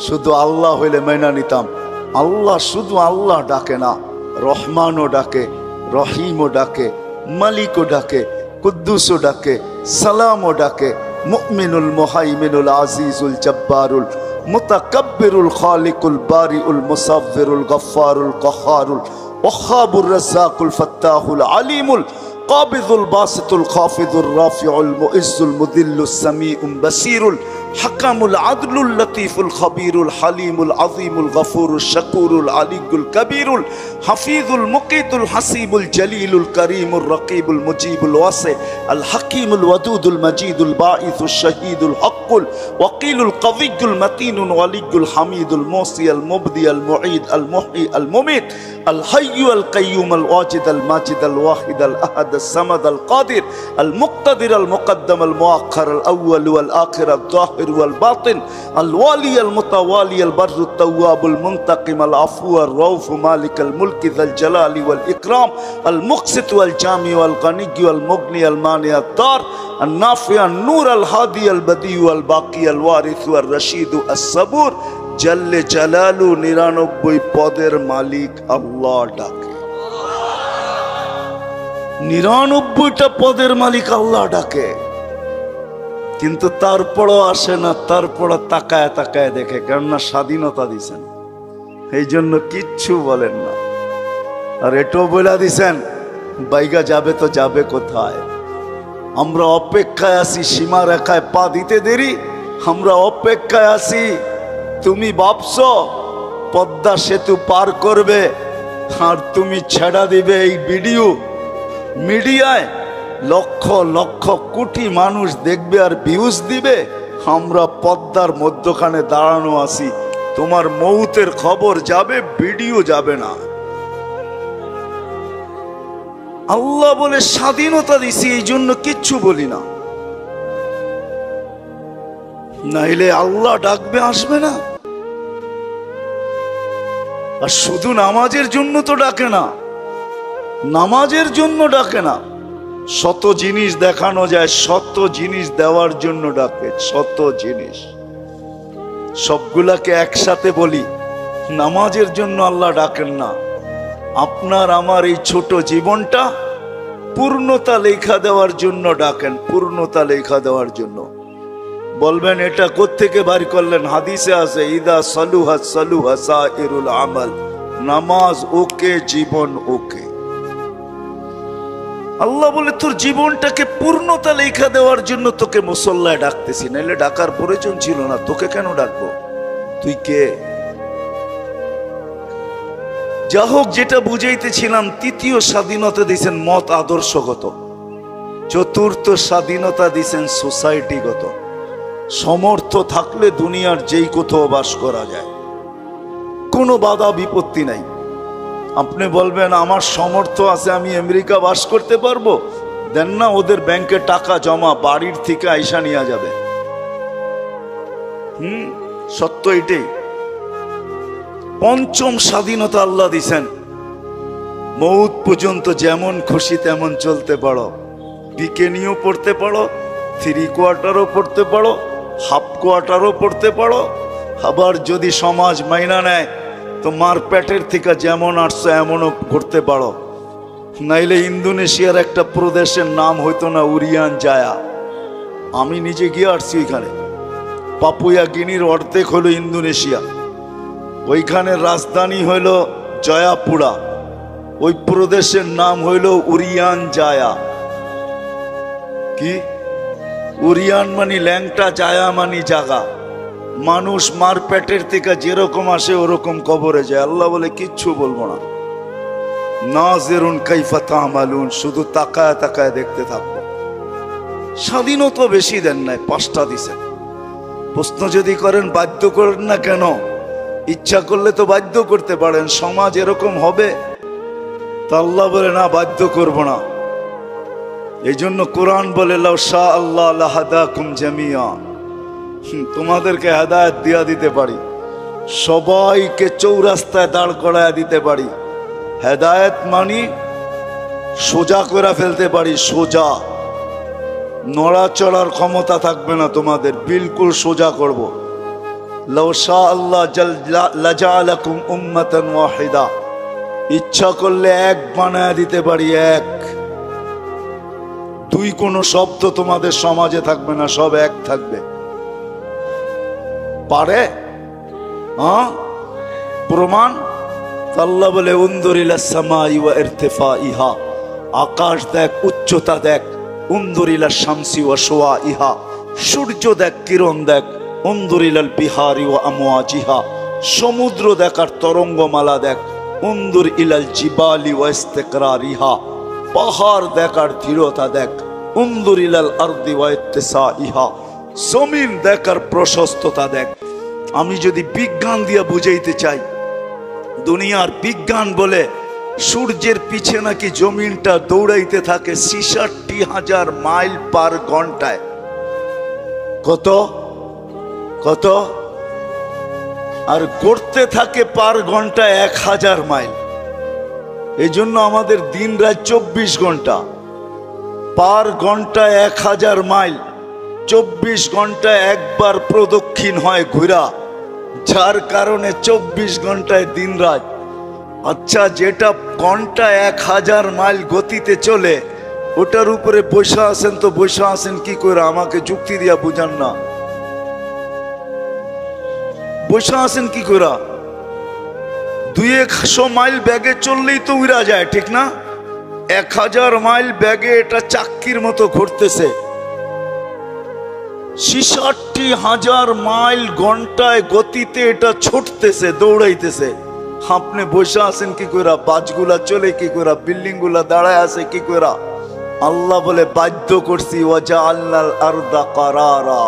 শুধু আল্লাহ হইলে মেনা নিতাম। আল্লাহ শুধু আল্লাহ ডাকে না, রহমানও ডাকে, রহিমও ডাকে, মালিকও ডাকে, কুদ্দুসও ডাকে, সালামও ডাকে, মুমিনুল মুহাইমিনুল আজিজুল জব্বারুল মুতাকাব্বিরুল খালিকুল বারিউল মুসাవ్বিরুল গফফারুল কহারুল ওয়াহাবুর রাজ্জাকুল ফাত্তাহুল আলিমুল কাবিদুল বাসিতুল খাফিদুর রাফিউল মুইজ্জুল মুদিল্লুস সামিউল বাসিরুল হাকামুল আদলুল লতীফুল খবীরুল হালিমুল আযীমুল গফুরুল শাকুরুল আলিয়ুল কবীরুল হাফিজুল মুকিতুল হাসিবুল জলিলুল করিমুল রকিবুল মুজিবুল ওয়াসি আল হাকিমুল ওয়াদুদুল মজিদুল বাঈসুল শহীদুল হকুল ওয়াকিলুল কবিয়ুল মতিনুল ওয়ালিয়ুল হামিদুল মুসি আল মুবদি আল মুঈদ আল মুহয়ি আল মুমিত আল হাইয়্যু আল কাইয়্যুম আল ওয়াজিদ আল মাজিদ আল ওয়াহিদ আল আহাদ আল সামাদ আল কাদির আল মুক্তাদির আল মুকদ্দম আল মুআখ্খার আল আউয়াল ওয়াল আখির আল যাহির ওয়াল বাতিন আল ওয়ালি আল মুতাওয়ালি আল বাররু তাওয়াব আল মুনতাকিম আল আফু আর রাউফ মালিক আল মুলক যাল জালালি ওয়াল ইকরাম আল মুকসিত ওয়াল জামি ওয়াল গনি ওয়াল মুগনি আল মানি আল দার আল নাফি আল নূর আল হাদি আল বদি ওয়াল বাকি আল ওয়ারিস ওয়াল রশিদ আস সাবুর জল্লে জালালু 99 পদের মালিক আল্লাহ ডাকে। 99টা পদের মালিক আল্লাহ ডাকে, কিন্তু তারপরও আসে না, তারপরও তাকায় তাকায় দেখে, কেননা স্বাধীনতা দিছেন, এই জন্য কিচ্ছু বলেন না। আর এটাও বলে দিছেন বাইগা যাবে তো যাবে কোথায়? আমরা অপেক্ষায় আছি, সীমা রেখায় পা দিতে দেরি, আমরা অপেক্ষায় আছি। তুমি ভাবছো পদ্মা সেতু পার করবে আর তুমি ছেড়া দিবে এই ভিডিও মিডিয়ায়, লক্ষ লক্ষ কোটি মানুষ দেখবে আর ভিউজ দিবে। আমরা পদ্মার মধ্যখানে দাঁড়ানো আছি, তোমার মৌতের খবর যাবে, ভিডিও যাবে না। আল্লাহ বলে স্বাধীনতা দিছি, এই জন্য কিচ্ছু বলি না, নাইলে আল্লাহ ডাকবে আসবে না। আর শুধু নামাজের জন্য তো ডাকে না, নামাজের জন্য ডাকে না, শত জিনিস দেখানো যায়, শত জিনিস দেওয়ার জন্য ডাকে, শত জিনিস। সবগুলাকে একসাথে বলি, নামাজের জন্য আল্লাহ ডাকেন না। আপনার আমার এই ছোট জীবনটা পূর্ণতা লেখা দেওয়ার জন্য ডাকেন, পূর্ণতা লেখা দেওয়ার জন্য। বলবেন এটা কোত্থেকে বার করলেন? হাদিসে আছে, ইদা সালুহা সালুহা সাইরুল আমাল। নামাজ ওকে, জীবন ওকে। আল্লাহ বলে তোর জীবনটাকে পূর্ণতা লেখা দেওয়ার জন্য তোকে মুসল্লায় ডাকতেছি, নাইলে ডাকার প্রয়োজন ছিল না। তোকে কেন ডাকবো? তুই কে? যা হোক, যেটা বুঝাইতেছিলাম, তৃতীয় স্বাধীনতা দিয়েছেন মত আদর্শগত, চতুর্থ স্বাধীনতা দিয়েছেন সোসাইটিগত। সমর্থ থাকলে দুনিয়ার যেই কোথাও বাস করা যায়, কোনো বাধা বিপত্তি নাই। আপনি বলবেন আমার সমর্থ আছে, আমি আমেরিকা বাস করতে পারবো, দেন না, ওদের ব্যাংকে টাকা জমা, বাড়ির থেকে আইসা নিয়ে যাবে। সত্য এটাই। পঞ্চম স্বাধীনতা আল্লাহ দিছেন, মৌত পর্যন্ত যেমন খুশি তেমন চলতে পারো, বিকেনিও পড়তে পারো, 3 কোয়ার্টারও পড়তে পারো, হাফ কোয়ার্টারও পড়তে পারো। আবার যদি সমাজ মাইনা নেয় তো মার পেটের থেকে যেমন আসছো এমনও করতে পারো। নাইলে ইন্দোনেশিয়ার একটা প্রদেশের নাম হইতো না উরিয়ান জায়া, আমি নিজে গিয়ে আসছি ওইখানে। পাপুয়া গিনির অর্ধেক হলো ইন্দোনেশিয়া, ওইখানে রাজধানী হইল জয়াপুরা, ওই প্রদেশের নাম হইল উরিয়ান জায়া। কি উরিয়ান মানি ল্যাংটা, জায়া মানি জাগা। মানুষ মার পেটের থেকে যেরকম আসে ওরকম কবরে যায়। আল্লাহ বলে কিচ্ছু বলবো না, নাজিরুন কাইফা তা'মালুন, শুধু তাকায় তাকায় দেখতে থাকবো। স্বাধীনতা বেশি দেন নাই, 5টা দিছেন। প্রশ্ন যদি করেন বাধ্য করেন না কেন, ইচ্ছা করলে তো বাধ্য করতে পারেন, সমাজ এরকম হবে। তা আল্লাহ বলে না, বাধ্য করব না। এই জন্য কোরআন বলে লাউ শা আল্লাহ লাহাদাকুম জামিয়া, তোমাদেরকে হেদায়েত দিয়া দিতে পারি, সবাইকে চৌরাস্তায় দাঁড় করায় দিতে পারি। হেদায়েত মানি সোজা করে ফেলতে পারি, সোজা, নড়াচড়ার ক্ষমতা থাকবে না তোমাদের, বিলকুল সোজা করব। লাউ শা আল্লাহ লাজালাকুম উম্মাতান ওয়াহিদা, ইচ্ছা করলে এক বানায় দিতে পারি, এক, দুই কোনো শব্দ তোমাদের সমাজে থাকবে না, সব এক থাকবে। পারে? হ্যাঁ, প্রমাণ? আল্লাহ বলে উনজুর ইলাস সামাই ওয়া ইরতিফাইহা, আকাশ দেখ, উচ্চতা দেখ। উনজুর ইলাশ শামসি ওয়া শুআইহা, সূর্য দেখ, কিরণ দেখ। উনজুর ইলাল বিহারি ওয়া আমওয়াজিহা, সমুদ্র দেখ আর তরঙ্গমালা দেখ। উনজুর ইলাল জিবালি ওয়া ইস্তিকরারিহা, পাহাড় দেখ আর দৃঢ়তা দেখ। উনজুর ইলাল আরদি ওয়া ইত্তিসাইহা, জমিন দেখ আর প্রশস্ততা দেখ। আমি যদি বিজ্ঞান দিয়ে বুঝাইতে চাই, দুনিয়ার বিজ্ঞান বলে সূর্যের পিছে নাকি জমিনটা দৌড়াইতে থাকে ৬৬,০০০ মাইল পার ঘন্টায়। কত কত? আর গড়তে থাকে পার ঘন্টায় ১,০০০ মাইল। এই জন্য আমাদের দিন রাত ২৪ ঘন্টা, পার ঘন্টায় ১,০০০ মাইল। ২৪ ঘন্টায় একবার প্রদক্ষিণ হয় ঘুরা, যার কারণে ২৪ ঘন্টায় দিন রাত। আচ্ছা, যেটা ঘন্টায় ১,০০০ মাইল গতিতে চলে, ওটার উপরে বসে আছেন, তো বসে আছেন কি করে? আমাকে যুক্তি দিয়া বুঝান না, বসে আছেন কি করে? ২০০ মাইল ব্যাগে চললেই তো উড়া যায়, ঠিক না? ১,০০০ মাইল ব্যাগে এটা চাক্কির মতো ঘুরতেছে। ৬৬,০০০ মাইল ঘন্টায় গতিতে এটা ছুটতেছে, দৌড়াইতেছে। আপনি বসে আছেন কি করে? বাসগুলা চলে কি করে? বিল্ডিং গুলা দাঁড়ায় আছে কি করে? আল্লাহ বলে বাধ্য করছি, ওয়াজআলনাল আরদা কারারা,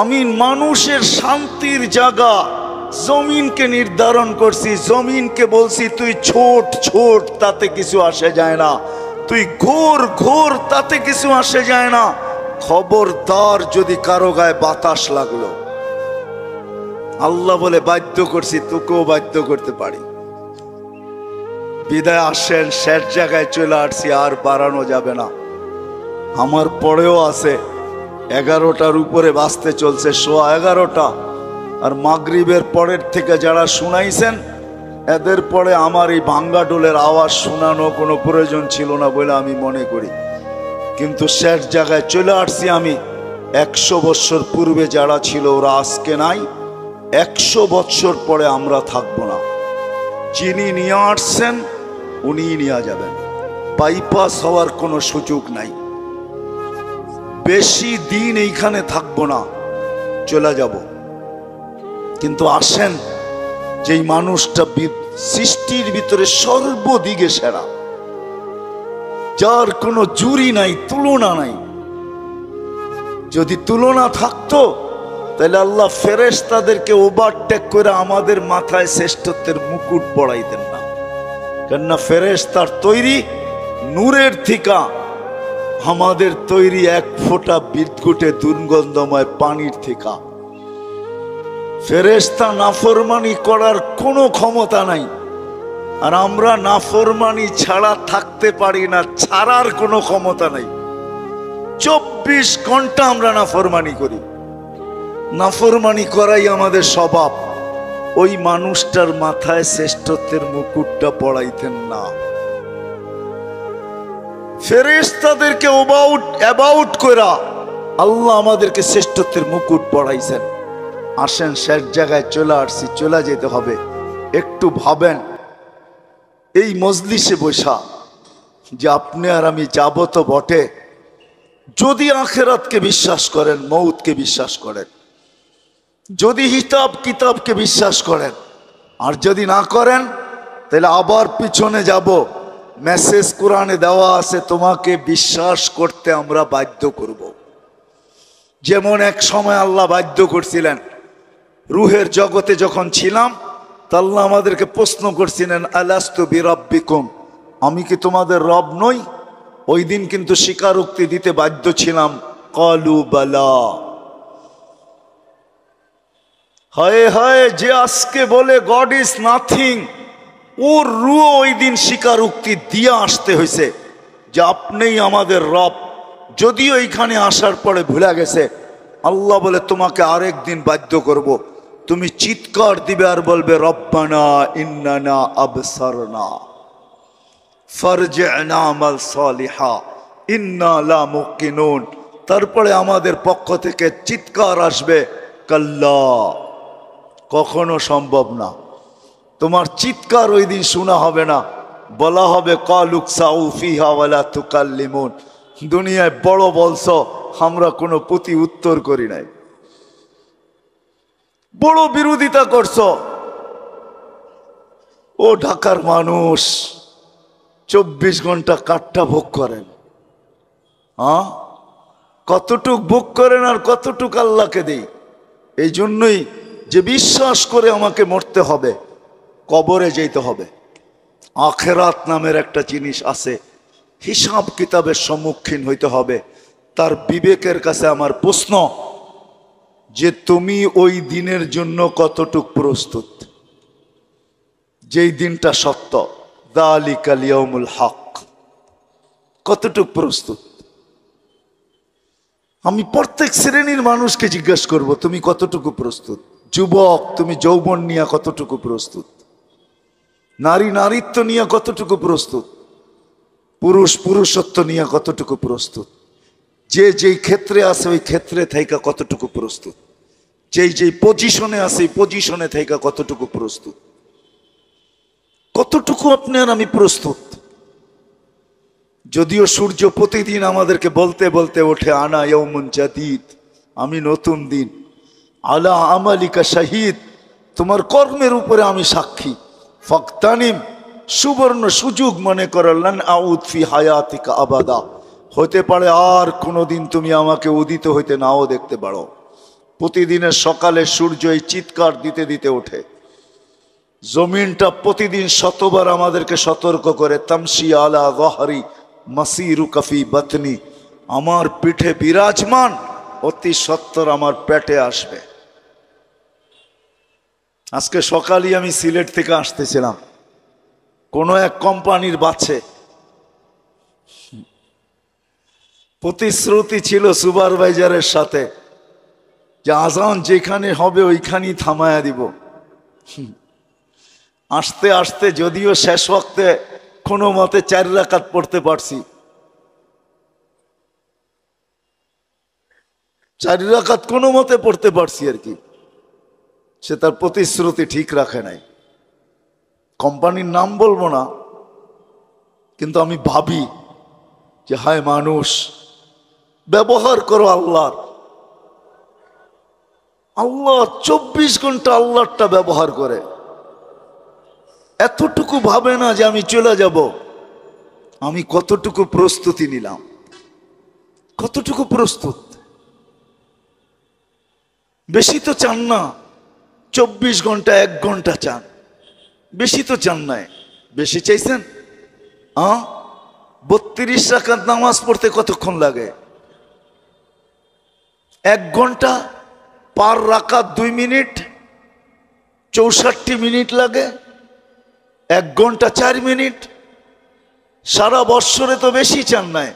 আমি মানুষের শান্তির জায়গা জমিনকে নির্ধারণ করছি। জমিনকে বলছি তুই ছোট ছোট, তাতে কিছু আসে যায় না। তুই ঘোর ঘোর, তাতে কিছু আসে যায় না। খবরদার যদি কারো গায়ে বাতাস লাগলো, আল্লাহ বলে বাধ্য করছি, তোকেও বাধ্য করতে পারি। বিদায় আসেন, শেষ জায়গায় চলে আসছি, আর বাড়ানো যাবে না। আমার পরেও আছে 11টার উপরে বাজতে চলছে, 11:15। আর মাগরিবের পরের থেকে যারা শুনাইছেন, এদের পরে আমার এই ভাঙ্গা ডোলের আওয়াজ শোনানো কোনো প্রয়োজন ছিল না বলে আমি মনে করি। কিন্তু শেষ জায়গায় চলে আসছি আমি। 100 বৎসর পূর্বে যারা ছিল ওরা আজকে নাই, 100 বৎসর পরে আমরা থাকবো না। যিনি নিয়ে আসছেন উনিই নিয়ে যাবেন, বাইপাস হওয়ার কোনো সুযোগ নাই। বেশি দিন এইখানে থাকবো না, চলে যাব। কিন্তু আসেন, যেই মানুষটা সৃষ্টির ভিতরে সর্বদিকে সেরা, যার কোনো জুরি নাই, তুলনা নাই। যদি তুলনা থাকতো তাহলে আল্লাহ ফেরেশতাদেরকে ওভারটেক করে আমাদের মাথায় শ্রেষ্ঠত্বের মুকুট পড়াইতেন না। কেননা ফেরেশতার তৈরি নূরের থিকা, আমাদের তৈরি এক ফোঁটা বিদ্যুটে দুর্গন্ধময় পানির থিকা। ফেরেশতা নাফরমানি করার কোনো ক্ষমতা নাই, আর আমরা নাফরমানি ছাড়া থাকতে পারি না, ছাড়ার কোনো ক্ষমতা নাই। 24 ঘন্টা আমরা নাফরমানি করি, নাফরমানি করাই আমাদের স্বভাব। ওই মানুষটার মাথায় শ্রেষ্ঠত্বের মুকুটটা পড়াইতেন না। ফেরেশতাদেরকে অ্যাবাউট করা আল্লাহ আমাদেরকে শ্রেষ্ঠত্বের মুকুট পড়াইছেন। আসেন, শেষ জায়গায় চলে আসছি, চলে যেতে হবে। একটু ভাবেন, এই মজলিসে বসা যে আপনি আর আমি যাব তো বটে, যদি আখিরাতকে বিশ্বাস করেন, মৌতকে বিশ্বাস করেন, যদি হিসাব কিতাবকে বিশ্বাস করেন, আর যদি না করেন তাহলে আবার পিছনে যাব। মেসেজ কোরআনে দেওয়া আছে, তোমাকে বিশ্বাস করতে আমরা বাধ্য করব। যেমন এক সময় আল্লাহ বাধ্য করছিলেন, রুহের জগতে যখন ছিলাম, তা আল্লাহ আমাদেরকে প্রশ্ন করছিলেন, আলাস্তু বিরাব্বিকুম, আমি কি তোমাদের রব নই? ওই দিন কিন্তু স্বীকারোক্তি দিতে বাধ্য ছিলাম, কালু বালা। হায় হায়, যে আজকে বলে গড ইজ নাথিং, ওর রুও ওই দিন স্বীকারোক্তি দিয়ে আসতে হয়েছে যে আপনিই আমাদের রব। যদিও এইখানে আসার পরে ভুলে গেছে, আল্লাহ বলে তোমাকে আরেক দিন বাধ্য করব, তুমি চিৎকার দিবে আর বলবে রব্বানা ইন্নানা আবসারনা ফারজি'না আমাল সালিহা ইন্না লা মুকিনুন। তারপরে আমাদের পক্ষ থেকে চিৎকার আসবে, কাল্লা, কখনো সম্ভব না। তোমার চিৎকার ওই দিন শোনা হবে না, বলা হবে কালুকসাউ ফিহা ওয়ালা তুকাল্লিমুন। দুনিয়ায় বড় বলছো, আমরা কোনো প্রতি উত্তর করি নাই, বড় বিরোধিতা করছো। ও ঢাকার মানুষ 24 ঘন্টা কাঠটা ভোগ করেন, হ্যাঁ, কতটুক ভোগ করেন আর কতটুক আল্লাহকে দেই। এই জন্যই যে বিশ্বাস করে আমাকে মরতে হবে, কবরে যেতে হবে, আখেরাত নামের একটা জিনিস আছে, হিসাব কিতাবের সম্মুখীন হইতে হবে। তার বিবেকের কাছে আমার প্রশ্ন যে তুমি ওই দিনের জন্য কতটুক প্রস্তুত, যেই দিনটা সত্য, যালিকাল ইয়াউমুল হক, কতটুক প্রস্তুত? আমি প্রত্যেক শ্রেণীর মানুষকে জিজ্ঞাসা করব, তুমি কতটুকু প্রস্তুত? যুবক, তুমি যৌবন নিয়ে কতটুকু প্রস্তুত? নারী নারীত্ব নিয়ে কতটুকু প্রস্তুত? পুরুষ পুরুষত্ব নিয়ে কতটুকু প্রস্তুত? যে যেই ক্ষেত্রে আছে ওই ক্ষেত্রে থেকে কতটুকু প্রস্তুত? যেই যেই পজিশনে আছে এই পজিশনে থেকে কতটুকু প্রস্তুত? কতটুকু আপনি আর আমি প্রস্তুত? যদিও সূর্য প্রতিদিন আমাদেরকে বলতে বলতে ওঠে, আনা ইয়াউমুন জাদীদ, আমি নতুন দিন, আলা আমালিকা শাহিদ, তোমার কর্মের উপরে আমি সাক্ষী, ফাকতানিম, সুবর্ণ সুযোগ মনে করো, লান আউদ ফি হায়াতিকা আবাদা, হতে পারে আর কোনোদিন তুমি আমাকে উদিত হইতে নাও দেখতে পারো। প্রতিদিনের সকালে সূর্য এই চিৎকার দিতে দিতে ওঠে, জমিনটা প্রতিদিন শতবার আমাদেরকে সতর্ক করে, তামশি আলা যাহরি মাসিরুকা ফি বাতনি, আমার পিঠে বিরাজমান, অতি সত্বর আমার পেটে আসবে। আজকে সকালই আমি সিলেট থেকে আসতেছিলাম, কোনো এক কোম্পানির বাসে প্রতিশ্রুতি ছিল সুপারভাইজারের সাথে যে আজান যেখানে হবে ওইখানেই থামায়া দিব। আসতে আসতে যদিও শেষ ওয়াক্তে কোনো মতে 4 রাকাত পড়তে পারছি, 4 রাকাত কোনো মতে পড়তে পারছি আর কি। সে তার প্রতিশ্রুতি ঠিক রাখে নাই। কোম্পানির নাম বলবো না, কিন্তু আমি ভাবি যে হায় মানুষ, ব্যবহার করো আল্লাহর। আল্লাহ 24 ঘন্টা আল্লাহরটা ব্যবহার করে, এতটুকু ভাবে না যে আমি চলে যাব। আমি কতটুকু প্রস্তুতি নিলাম, কতটুকু প্রস্তুত? বেশি তো চান না, 24 ঘন্টা 1 ঘন্টা চান, বেশি তো চান নাই। বেশি চাইছেন? 32 রাকাত নামাজ পড়তে কতক্ষণ লাগে? 1 ঘন্টা, পার রাকাত 2 মিনিট, 64 মিনিট লাগে, 1 ঘন্টা 4 মিনিট। সারা বৎসরে তো বেশি চান নাই,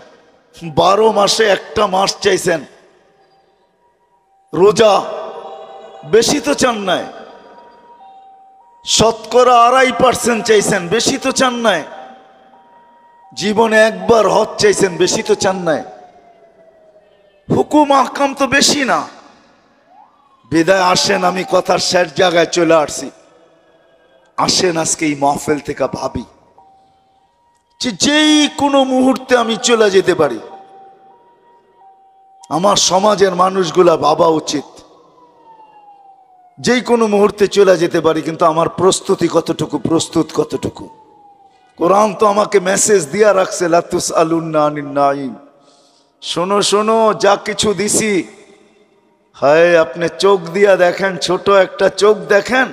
12 মাসে একটা মাস চাইছেন। রোজা বেশি তো চান নাই, শতকরা 2.5% চাইছেন, বেশি তো চান নাই। জীবনে একবার হজ চাইছেন, বেশি তো চান নাই। হুকুম আহকাম তো বেশি না। বিদায় আসেন, আমি কথার শেষ জায়গায় চলে আসছি। আসেন আজকে এই মাহফিল থেকে ভাবি যে যেই কোনো মুহূর্তে আমি চলে যেতে পারি। আমার সমাজের মানুষগুলা ভাবা উচিত, যেই কোনো মুহূর্তে চলে যেতে পারি, কিন্তু আমার প্রস্তুতি কতটুকু, প্রস্তুত কতটুকু? কোরআন তো আমাকে মেসেজ দিয়া রাখছে, লা তুসআলুন্না আনিন নাঈম। শোনো শোনো, যা কিছু দিছি, হায় আপনি চোখ দিয়া দেখেন, ছোট একটা চোখ দেখেন,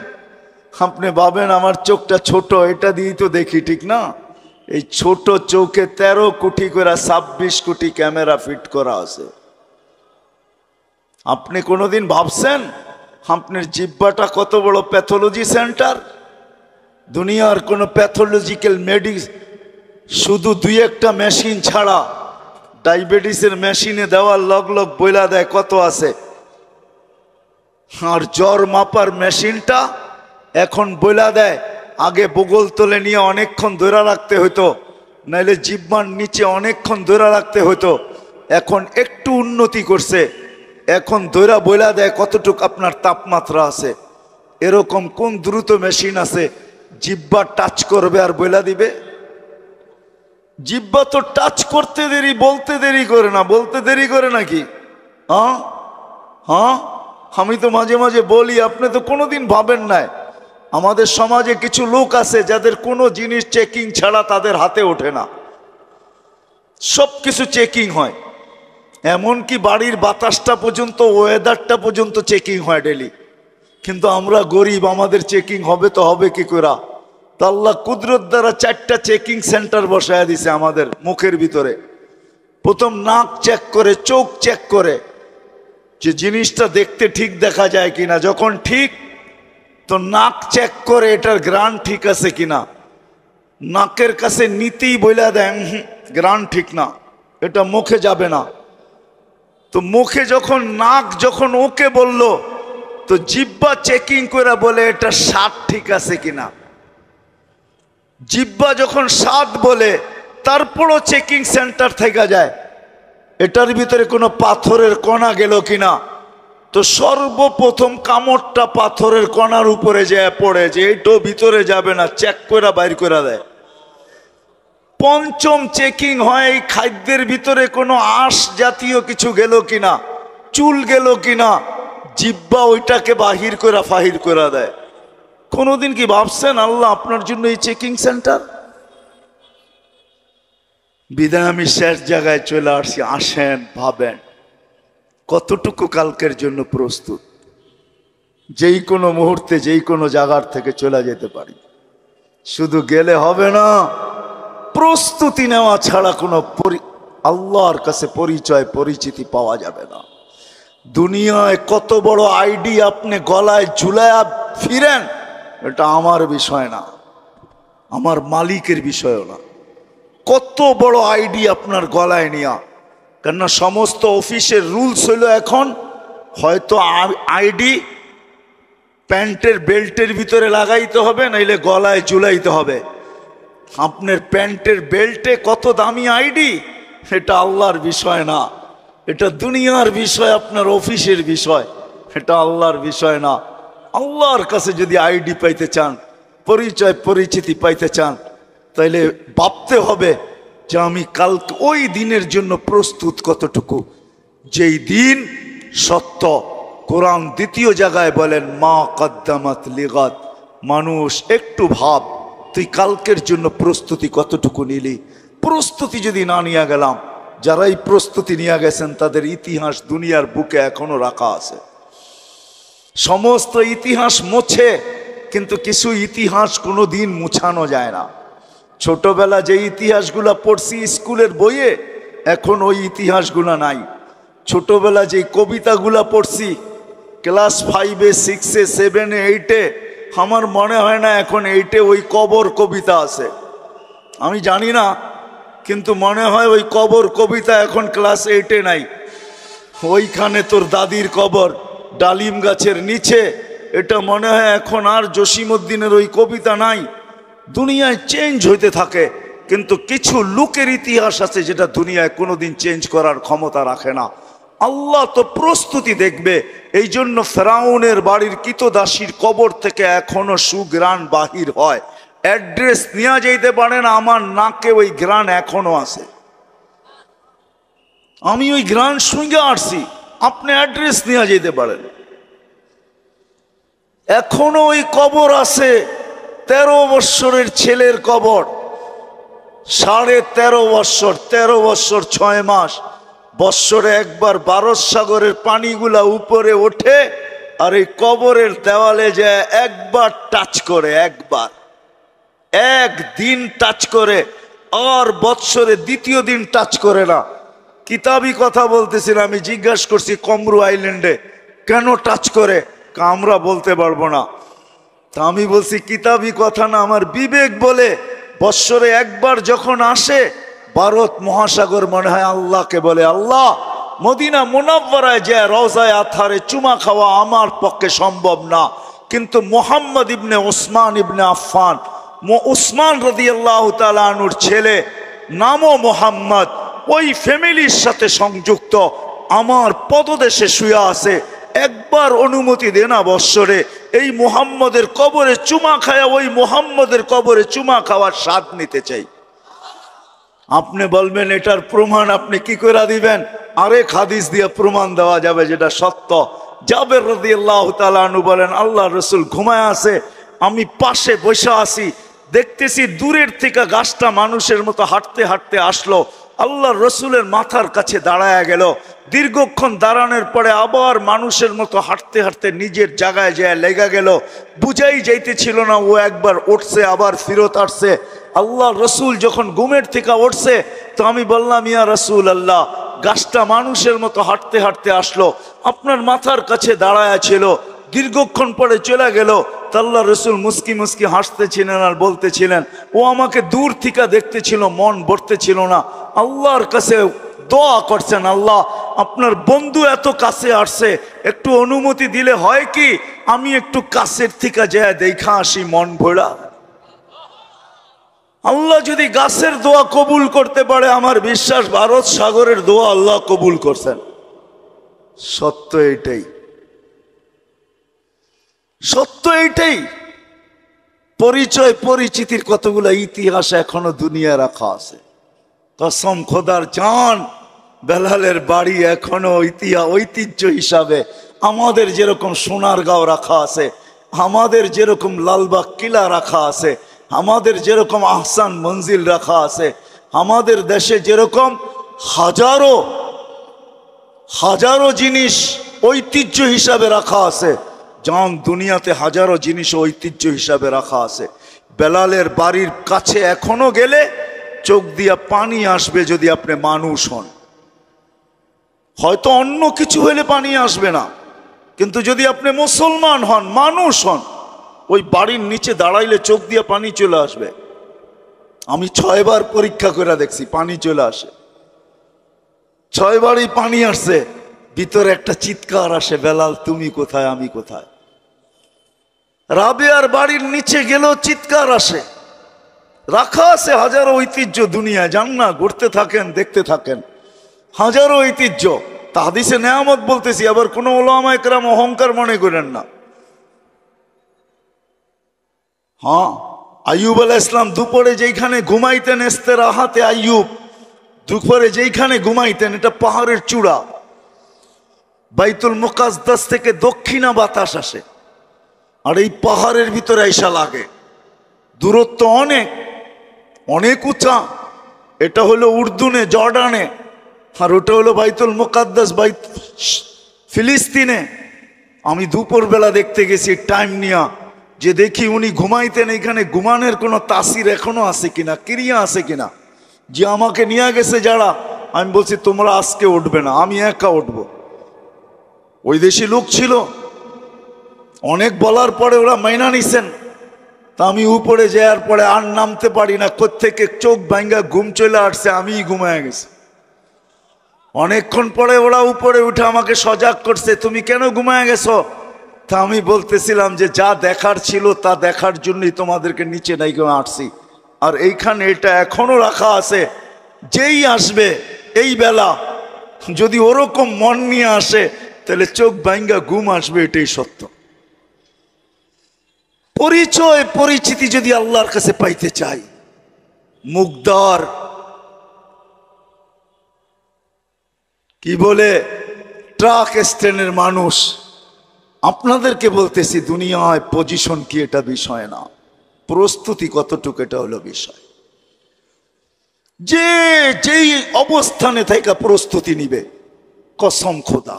আপনি ভাবেন আমার চোখটা ছোট, এটা দিয়েই তো দেখি, ঠিক না? এই ছোট চৌকে 13 কোটি করে 26 কোটি ক্যামেরা ফিট করা আছে। আপনি কোনোদিন ভাবছেন আপনার জিহ্বাটা কত বড় প্যাথোলজি সেন্টার? দুনিয়ার কোনো প্যাথোলজিক্যাল শুধু 2-1টা মেশিন ছাড়া, ডায়াবেটিসের মেশিনে দেওয়ার লগ লগ বইলা দেয় কত আছে। আর জ্বর মাপার মেশিনটা এখন বইলা দেয়, আগে বগল তলে নিয়ে অনেকক্ষণ ধরে রাখতে হতো, নাইলে জিহ্বার নিচে অনেকক্ষণ ধরে রাখতে হতো। এখন একটু উন্নতি করছে, এখন ধৈরা বইলা দেয় কতটুক আপনার তাপমাত্রা আছে। এরকম কোন দ্রুত মেশিন আছে জিহ্বা টাচ করবে আর বইলা দিবে? জিহ্বা তো টাচ করতে দেরি, বলতে দেরি করে না। বলতে দেরি করে নাকি? হ্যাঁ হ্যাঁ, আমি তো মাঝে মাঝে বলি, আপনি তো কোনোদিন ভাবেন নাই আমাদের সমাজে কিছু লোক আছে যাদের কোনো জিনিস চেকিং ছাড়া তাদের হাতে ওঠে না। সব কিছু চেকিং হয়, এমনকি বাড়ির বাতাসটা পর্যন্ত, ওয়েদারটা পর্যন্ত চেকিং হয় ডেলি। কিন্তু আমরা গরিব, আমাদের চেকিং হবে তো হবে কি করে? তা আল্লাহ কুদরত দ্বারা 4টা চেকিং সেন্টার বসায় দিছে আমাদের মুখের ভিতরে। প্রথম নাক চেক করে, চোখ চেক করে যে জিনিসটা দেখতে ঠিক দেখা যায় কিনা। যখন ঠিক, তো নাক চেক করে এটার গ্রান ঠিক আছে কিনা। নাকের কাছে নিতেই বইলা দেন গ্রান ঠিক না, এটা মুখে যাবে না। তো মুখে যখন নাক যখন ওকে বলল, তো জিহ্বা চেকিং করে বলে এটা স্বাদ ঠিক আছে কিনা। জিহ্বা যখন স্বাদ বলে, তারপরও চেকিং সেন্টার থেকে যায় এটার ভিতরে কোনো পাথরের কণা গেল কিনা। তো সর্বপ্রথম কামড়টা পাথরের কণার উপরে যায় পড়ে, যে এইটো ভিতরে যাবে না, চেক করে বাইর করে দেয়। পঞ্চম চেকিং হয় এই খাদ্যের ভিতরে কোনো আঁশ জাতীয় কিছু গেল কিনা, চুল গেল কিনা। জিহ্বা ওইটাকে বাহির করে ফাহির করে দেয়। কোনোদিন কি ভাবছেন আল্লাহ আপনার জন্য এই চেকিং সেন্টার? বিদায় আমি শেষ জায়গায় চলে আসছি। আসেন, ভাবেন কতটুকু কালকের জন্য প্রস্তুত। যেই কোনো মুহূর্তে যেই কোনো জায়গার থেকে চলে যেতে পারি। শুধু গেলে হবে না, প্রস্তুতি নেওয়া ছাড়া কোনো আল্লাহর কাছে পরিচয় পরিচিতি পাওয়া যাবে না। দুনিয়ায় কত বড় আইডি আপনি গলায় ঝুলায়া ফিরেন, এটা আমার বিষয় না, আমার মালিকের বিষয়ও না। কত বড় আইডি আপনার গলায় নিয়া, কেননা সমস্ত অফিসের রুলস হইল এখন হয়তো আইডি প্যান্টের বেল্টের ভিতরে লাগাইতে হবে, নাইলে গলায় ঝুলাইতে হবে। আপনার প্যান্টের বেল্টে কত দামি আইডি, এটা আল্লাহর বিষয় না, এটা দুনিয়ার বিষয়, আপনার অফিসের বিষয়, এটা আল্লাহর বিষয় না। আল্লাহর কাছে যদি আইডি পাইতে চান, পরিচয় পরিচিতি পাইতে চান, তাইলে ভাবতে হবে যে আমি কালকে ওই দিনের জন্য প্রস্তুত কতটুকু। যেই দিন সত্য, কোরআন দ্বিতীয় জায়গায় বলেন মা কদ্দামাত লিগাত। মানুষ একটু ভাব, তুই কালকের জন্য প্রস্তুতি কতটুকু নিলি। প্রস্তুতি যদি না নিয়ে গেলাম, যারাই প্রস্তুতি নিয়ে গেছেন তাদের ইতিহাস দুনিয়ার বুকে এখনো রাখা আছে। সমস্ত ইতিহাস মোছে, কিন্তু কিছু ইতিহাস কোনো দিন মুছানো যায় না। ছোটবেলা যে ইতিহাসগুলা পড়ছি স্কুলের বইয়ে, এখন ওই ইতিহাসগুলা নাই। ছোটবেলা যে কবিতাগুলা পড়ছি ক্লাস 5-এ 6-এ 7-এ 8-এ, আমার মনে হয় না এখন 8-এ ওই কবর কবিতা আছে। আমি জানি না, কিন্তু মনে হয় ওই কবর কবিতা এখন ক্লাস 8-এ নাই। ওইখানে তোর দাদির কবর ডালিম গাছের নিচে, এটা মনে হয় এখন আর জসিমউদ্দিনের ওই কবিতা নাই। দুনিয়ায় চেঞ্জ হইতে থাকে, কিন্তু কিছু লোকের ইতিহাস আছে যেটা দুনিয়ায় কোনোদিন চেঞ্জ করার ক্ষমতা রাখে না। আল্লাহ তো প্রস্তুতি দেখবে। এই জন্য ফেরাউনের বাড়ির কৃতদাসীর কবর থেকে এখনো সুগ্রাণ বাহির হয়। অ্যাড্রেস নিয়ে যেতে পারে না, আমার নাকে ওই গ্রাণ এখনো আছে। আমি ওই গ্রাণ শুঁকে আসছি, আপনি অ্যাড্রেস নিয়ে যেতে পারেন। এখনো ওই কবর আছে, 13 বৎসরের ছেলের কবর, 13.5 বৎসর, 13 বৎসর 6 মাস। বৎসরে একবার 12 সাগরের পানিগুলা উপরে ওঠে, আর এই কবরের দেওয়ালে যায় একবার টাচ করে, একবার, একদিন টাচ করে, আর বৎসরে দ্বিতীয় দিন টাচ করে না। কিতাবি কথা বলতেছিলাম, আমি জিজ্ঞাসা করছি কমরু আইল্যান্ডে কেন টাচ করে, আমরা বলতে পারবো না। তা আমি বলছি কিতাবি কথা না, আমার বিবেক বলে বৎসরে একবার যখন আসে ভারত মহাসাগর মনে হয় আল্লাহকে বলে, আল্লাহ মদিনা মুনাওয়ারায় যায় রওজায়ে আতহারে চুমা খাওয়া আমার পক্ষে সম্ভব না, কিন্তু মুহাম্মদ ইবনে উসমান ইবনে আফফান, উসমান রাদিয়াল্লাহু তাআলা আনহুর ছেলে, নামও মুহাম্মদ, ওই ফ্যামিলির সাথে সংযুক্ত, আমার পদদেশে শুয়ে আছে, একবার অনুমতি দে না বৎসরে এই মুহাম্মদের কবরে চুমা খায়া ওই মুহাম্মদের কবরে চুমা খাওয়ার স্বাদ নিতে চাই। আপনি বলবেন এটার প্রমাণ আপনি কি করে দিবেন? আরেক হাদিস দিয়ে প্রমাণ দেওয়া যাবে যেটা সত্য। জাবের রাদিয়াল্লাহু তাআলা আনহু বলেন, আল্লাহ রাসূল ঘুমায় আছে, আমি পাশে বসে আছি, দেখতেছি দূরের থেকে গাছটা মানুষের মতো হাঁটতে হাঁটতে আসলো, আল্লাহ রসুলের মাথার কাছে দাঁড়ায় গেল, দীর্ঘক্ষণ দাঁড়ানোর পরে আবার মানুষের মতো হাঁটতে হাঁটতে নিজের জায়গায় যায় লেগে গেল, বুঝাই যাইতেছিল না ও একবার উঠছে আবার ফিরত আসছে। আল্লাহ রসুল যখন ঘুমের থেকে উঠছে তো আমি বললাম, ইয়া রসুল আল্লাহ, গাছটা মানুষের মতো হাঁটতে হাঁটতে আসলো, আপনার মাথার কাছে দাঁড়ায় ছিল, দীর্ঘক্ষণ পরে চলে গেল। আল্লাহ রসুল মুস্কি মুস্কি হাসতেছিলেন আর বলতেছিলেন, ও আমাকে দূর থেকে দেখতেছিল, মন ভরতেছিল না, আল্লাহর কাছে দোয়া করছেন, আল্লাহ আপনার বন্ধু এত কাছে আসছে, একটু অনুমতি দিলে হয় কি আমি একটু কাছের থেকে যায় দেখা আসি মন ভরা। আল্লাহ যদি গাছের দোয়া কবুল করতে পারে, আমার বিশ্বাস ভারত সাগরের দোয়া আল্লাহ কবুল করছেন। সত্য এটাই, সত্য এইটাই। পরিচয় পরিচিতির কতগুলো ইতিহাস এখনো দুনিয়া রাখা আছে। কসম খোদার জান, বেলালের বাড়ি এখনো ঐতিহ্য হিসাবে আমাদের যেরকম সোনারগাঁও রাখা আছে, আমাদের যেরকম লালবাগ কিলা রাখা আছে, আমাদের যেরকম আহসান মঞ্জিল রাখা আছে, আমাদের দেশে যেরকম হাজারো হাজারো জিনিস ঐতিহ্য হিসাবে রাখা আছে, জান দুনিয়াতে হাজারো জিনিস ঐতিহ্য হিসাবে রাখা আছে। বেলালের বাড়ির কাছে এখনো গেলে চোখ দিয়া পানি আসবে যদি আপনি মানুষ হন। হয়তো অন্য কিছু হলে পানি আসবে না, কিন্তু যদি আপনি মুসলমান হন, মানুষ হন, ওই বাড়ির নিচে দাঁড়াইলে চোখ দিয়া পানি চলে আসবে। আমি 6 বার পরীক্ষা করে দেখছি, পানি চলে আসে। 6 বারই পানি আসছে, ভিতরে একটা চিৎকার আসে, বেলাল তুমি কোথায়, আমি কোথায়। রাবেয়ার বাড়ির নিচে গেলেও চিৎকার আসে। রাখা আছে হাজারো ঐতিহ্য দুনিয়ায়, যান না, ঘুরতে থাকেন, দেখতে থাকেন, হাজারো ঐতিহ্য। তা হাদিসে নেয়ামত বলতেছি, আবার কোনো উলামা ইকরাম অহংকার মনে করেন না। হ্যাঁ, আইয়ুব আলাইহিস সালাম দুপুরে যেইখানে ঘুমাইতেন, ইস্তেরাহাতে আইয়ুব, দুপুরে যেইখানে ঘুমাইতেন, এটা পাহাড়ের চূড়া, বাইতুল মুকাদ্দাস থেকে দক্ষিণা বাতাস আসে, আর এই পাহাড়ের ভিতরে আইসা লাগে। দূরত্ব অনেক অনেক উঁচা। এটা হলো উর্দুনে, জর্ডানে, আর ওটা হলো বাইতুল মুকাদ্দাস ফিলিস্তিনে। আমি দুপুরবেলা দেখতে গেছি টাইম নিয়া, যে দেখি উনি ঘুমাইতেন, এখানে ঘুমানোর কোনো তাসির এখনো আছে কিনা, ক্রিয়া আছে কিনা। যে আমাকে নিয়ে গেছে যারা, আমি বলছি তোমরা আজকে উঠবে না, আমি একা উঠবো। ওই দেশি লোক ছিল, অনেক বলার পরে ওরা মাইনা নিছেন। তা আমি উপরে যাওয়ার পরে আর নামতে পারি না, কোত্থেকে চোখ ভাঙ্গা ঘুম চলে আসছে, আমি ঘুমায় গেছি। অনেকক্ষণ পরে ওরা উপরে উঠে আমাকে সজাগ করছে, তুমি কেন ঘুমায় গেছো? তা আমি বলতেছিলাম যে যা দেখার ছিল তা দেখার জন্যই তোমাদেরকে নিচে নাই কেউ আসছি। আর এইখানে এটা এখনো রাখা আছে, যেই আসবে এই বেলা যদি ওরকম মন নিয়ে আসে তাহলে চোখ ভাঙ্গা ঘুম আসবে, এটাই সত্য। পরিচয় পরিচিতি যদি আল্লাহর কাছে পাইতে চাই, মুগদার কি বলে ট্রাক স্ট্যান্ডের মানুষ, আপনাদেরকে বলতেছি দুনিয়ায় পজিশন কি এটা বিষয় না, প্রস্তুতি কতটুকু এটা হলো বিষয়। যে যেই অবস্থানে থেকে প্রস্তুতি নিবে, কসম খোদা,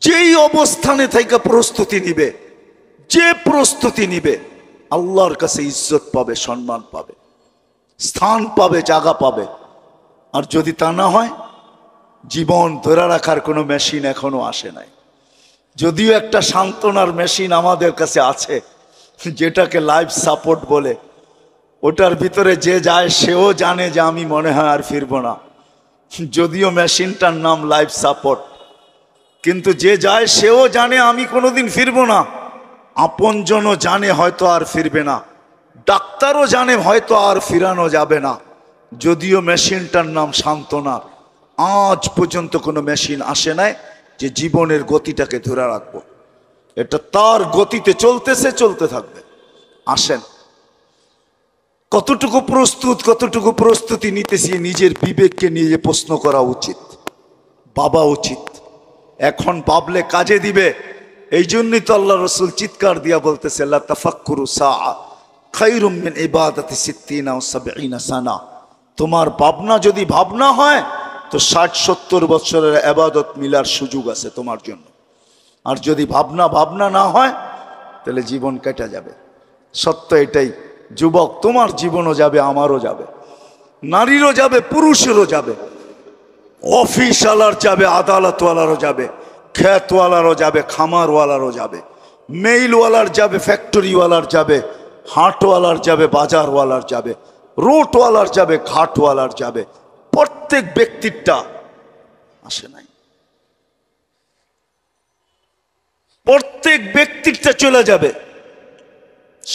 যেই অবস্থানে থেকে প্রস্তুতি নিবে, যে প্রস্তুতি নিবে, আল্লাহর কাছে ইজ্জত পাবে, সম্মান পাবে। স্থান পাবে, জায়গা পাবে। আর যদি তা না হয়, জীবন ধরে রাখার কোনো মেশিন এখনো আসে নাই। যদিও একটা সান্ত্বনার মেশিন আমাদের কাছে আছে, যেটাকে লাইফ সাপোর্ট বলে। ওটার ভিতরে যে যায় সেও জানে যে আমি মনে হয় আর ফিরবো না, যদিও মেশিনটার নাম লাইফ সাপোর্ট। কিন্তু যে যায় সেও জানে আমি কোনোদিন ফিরবো না। আপনজনও জানে হয়তো আর ফিরবে না, ডাক্তারও জানে হয়তো আর ফিরানো যাবে না, যদিও মেশিনটার নাম সান্ত্বনা। আজ পর্যন্ত কোনো মেশিন আসে নাই যে জীবনের গতিটাকে ধরে রাখবো। এটা তার গতিতে চলতেছে, চলতে থাকবে। আসেন, কতটুকু প্রস্তুত, কতটুকু প্রস্তুতি নিতেছি নিজের বিবেককে নিয়ে প্রশ্ন করা উচিত, ভাবা উচিত। এখন ভাবলে কাজে দিবে। এই জন্যই তো আল্লাহ রসুল চিৎকার দিয়া বলতেছে, লা তাফাক্কুরু সাআ খায়রুম মিন ইবাদাতি সিত্তিনা ওয়া সাবঈনা সানা। তোমার ভাবনা যদি ভাবনা হয় তো 60-70 বছরের ইবাদত মিলার সুযোগ আছে তোমার জন্য। আর যদি ভাবনা না হয় তাহলে জীবন কেটে যাবে। সত্য এটাই। যুবক, তোমার জীবনও যাবে, আমারও যাবে, নারীরও যাবে, পুরুষেরও যাবে, অফিসওয়ালার যাবে, আদালতওয়ালারও যাবে, ক্ষেতওয়ালারও যাবে, খামারওয়ালারও যাবে, মেইলওয়ালার যাবে, ফ্যাক্টরিওয়ালার যাবে, হাটওয়ালার যাবে, বাজারওয়ালার যাবে, রোডওয়ালার যাবে, ঘাটওয়ালার যাবে। প্রত্যেক ব্যক্তিরটা আসে নাই, প্রত্যেক ব্যক্তিরটা চলে যাবে।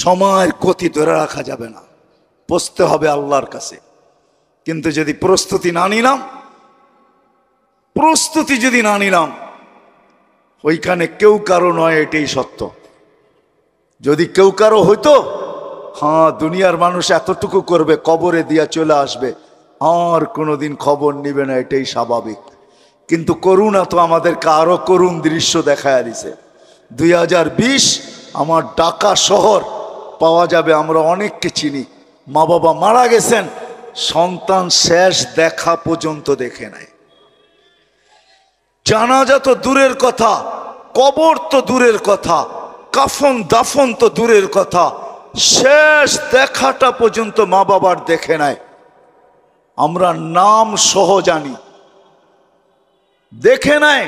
সময়ের গতি ধরে রাখা যাবে না, বসতে হবে আল্লাহর কাছে। কিন্তু যদি প্রস্তুতি না নিলাম, ওইখানে কেউ কারো নয়, এটাই সত্য। যদি কেউ কারো হইতো, হ্যাঁ, দুনিয়ার মানুষ এতটুকু করবে, কবরে দিয়া চলে আসবে, আর কোনোদিন খবর নিবে না, এটাই স্বাভাবিক। কিন্তু করুণা তো আমাদেরকে আরো করুণ দৃশ্য দেখায় দিছে। 2020 আমার ঢাকা শহর পাওয়া যাবে, আমরা অনেককে চিনি, মা বাবা মারা গেছেন, সন্তান শেষ দেখা পর্যন্ত দেখে নাই। জানাজা তো দূরের কথা, কবর তো দূরের কথা, কাফন দাফন তো দূরের কথা, শেষ দেখাটা পর্যন্ত মা বাবার দেখে নাই। আমরা নাম সহ জানি, দেখে নাই।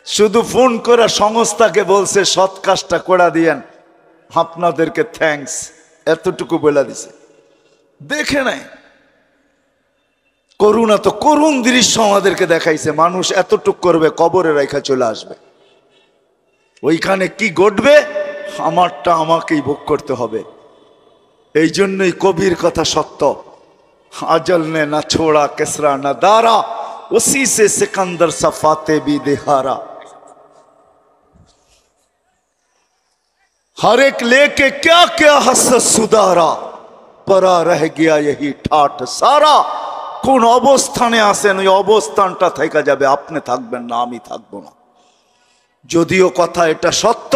শুধু ফোন করে সংস্থাকে বলছে সৎ কাজটা করে দিয়েন, আপনাদেরকে থ্যাঙ্কস, এতটুকু বলে দিছে, দেখে নাই। করুণা তো করুণ দৃশ্য আমাদেরকে দেখাইছে। মানুষ এতটুক করবে, কবরে রেখা চলে আসবে। ওইখানে কি ঘটবে, আমারটা আমাকেই ভোগ করতে হবে। এই জন্যই কবির কথা সত্য, আজল নে না ছোড়া কেসরা না দারা, উসি সে সিকন্দর সফাতে भी दिहारा। हर एक लेके क्या क्या हसरत सुधारा, परा रह गया यही ठाठ सारा। কোন অবস্থানে আছেন, ওই অবস্থানটা থেকে যাবে, আপনি থাকবেন না, আমি থাকবো না। যদিও কথা এটা সত্য,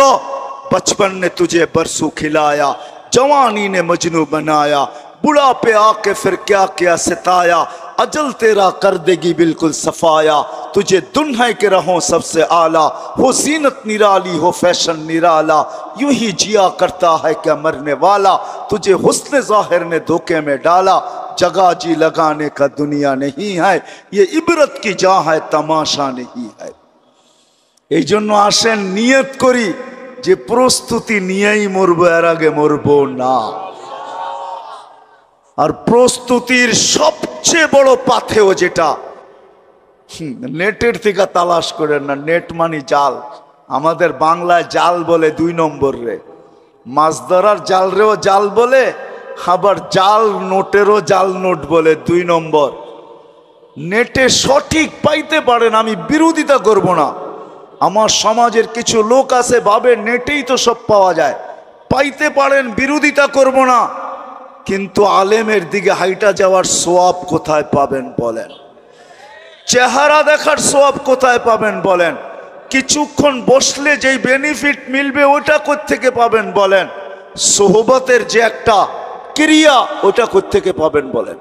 बचपन ने तुझे बरसू खिलाया, जवानी ने मजनू बनाया, बुढ़ापे आके फिर क्या क्या सिताया, अजल तेरा कर देगी बिल्कुल सफाया, तुझे दुन्हा के रहो सबसे आला, हो जीनत निराली हो फैशन निराला, यूं ही जिया करता है क्या मरने वाला, तुझे हुस्न जाहिर ने धोखे में डाला, जगह जी लगाने का दुनिया नहीं है, ये इबरत की जा है तमाशा नहीं है। এই জন্য আসেন নিয়ত করি যে প্রস্তুতি নিয়েই মরবো, এর আগে মরবো না। আর প্রস্তুতির সবচেয়ে বড় পাথেয় যেটা, নেটের থেকে তালাশ করেন না, নেট মানে জাল। আমাদের বাংলায় জাল বলে 2 নম্বর রে, মাছ ধরার জাল রেও জাল বলে, আবার জাল নোটেরও জাল নোট বলে 2 নম্বর। নেটে সঠিক পাইতে পারেন, আমি বিরোধিতা করব না। আমার সমাজের কিছু লোক আছে ভাবে নেটেই তো সব পাওয়া যায়, পাইতে পারেন, বিরোধিতা করব না। কিন্তু আলেমের দিকে হাইটা যাওয়ার সোয়াব কোথায় পাবেন বলেন? চেহারা দেখার সোয়াব কোথায় পাবেন বলেন? কিছুক্ষণ বসলে যেই বেনিফিট মিলবে ওটা কোত্থেকে পাবেন বলেন? সোহবতের যে একটা ক্রিয়া, ওটা কোত্থেকে পাবেন বলেন?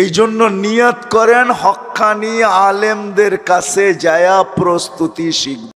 এই জন্য নিয়ত করেন হক্কানি আলেমদের কাছে যায়া প্রস্তুতি শিখবেন।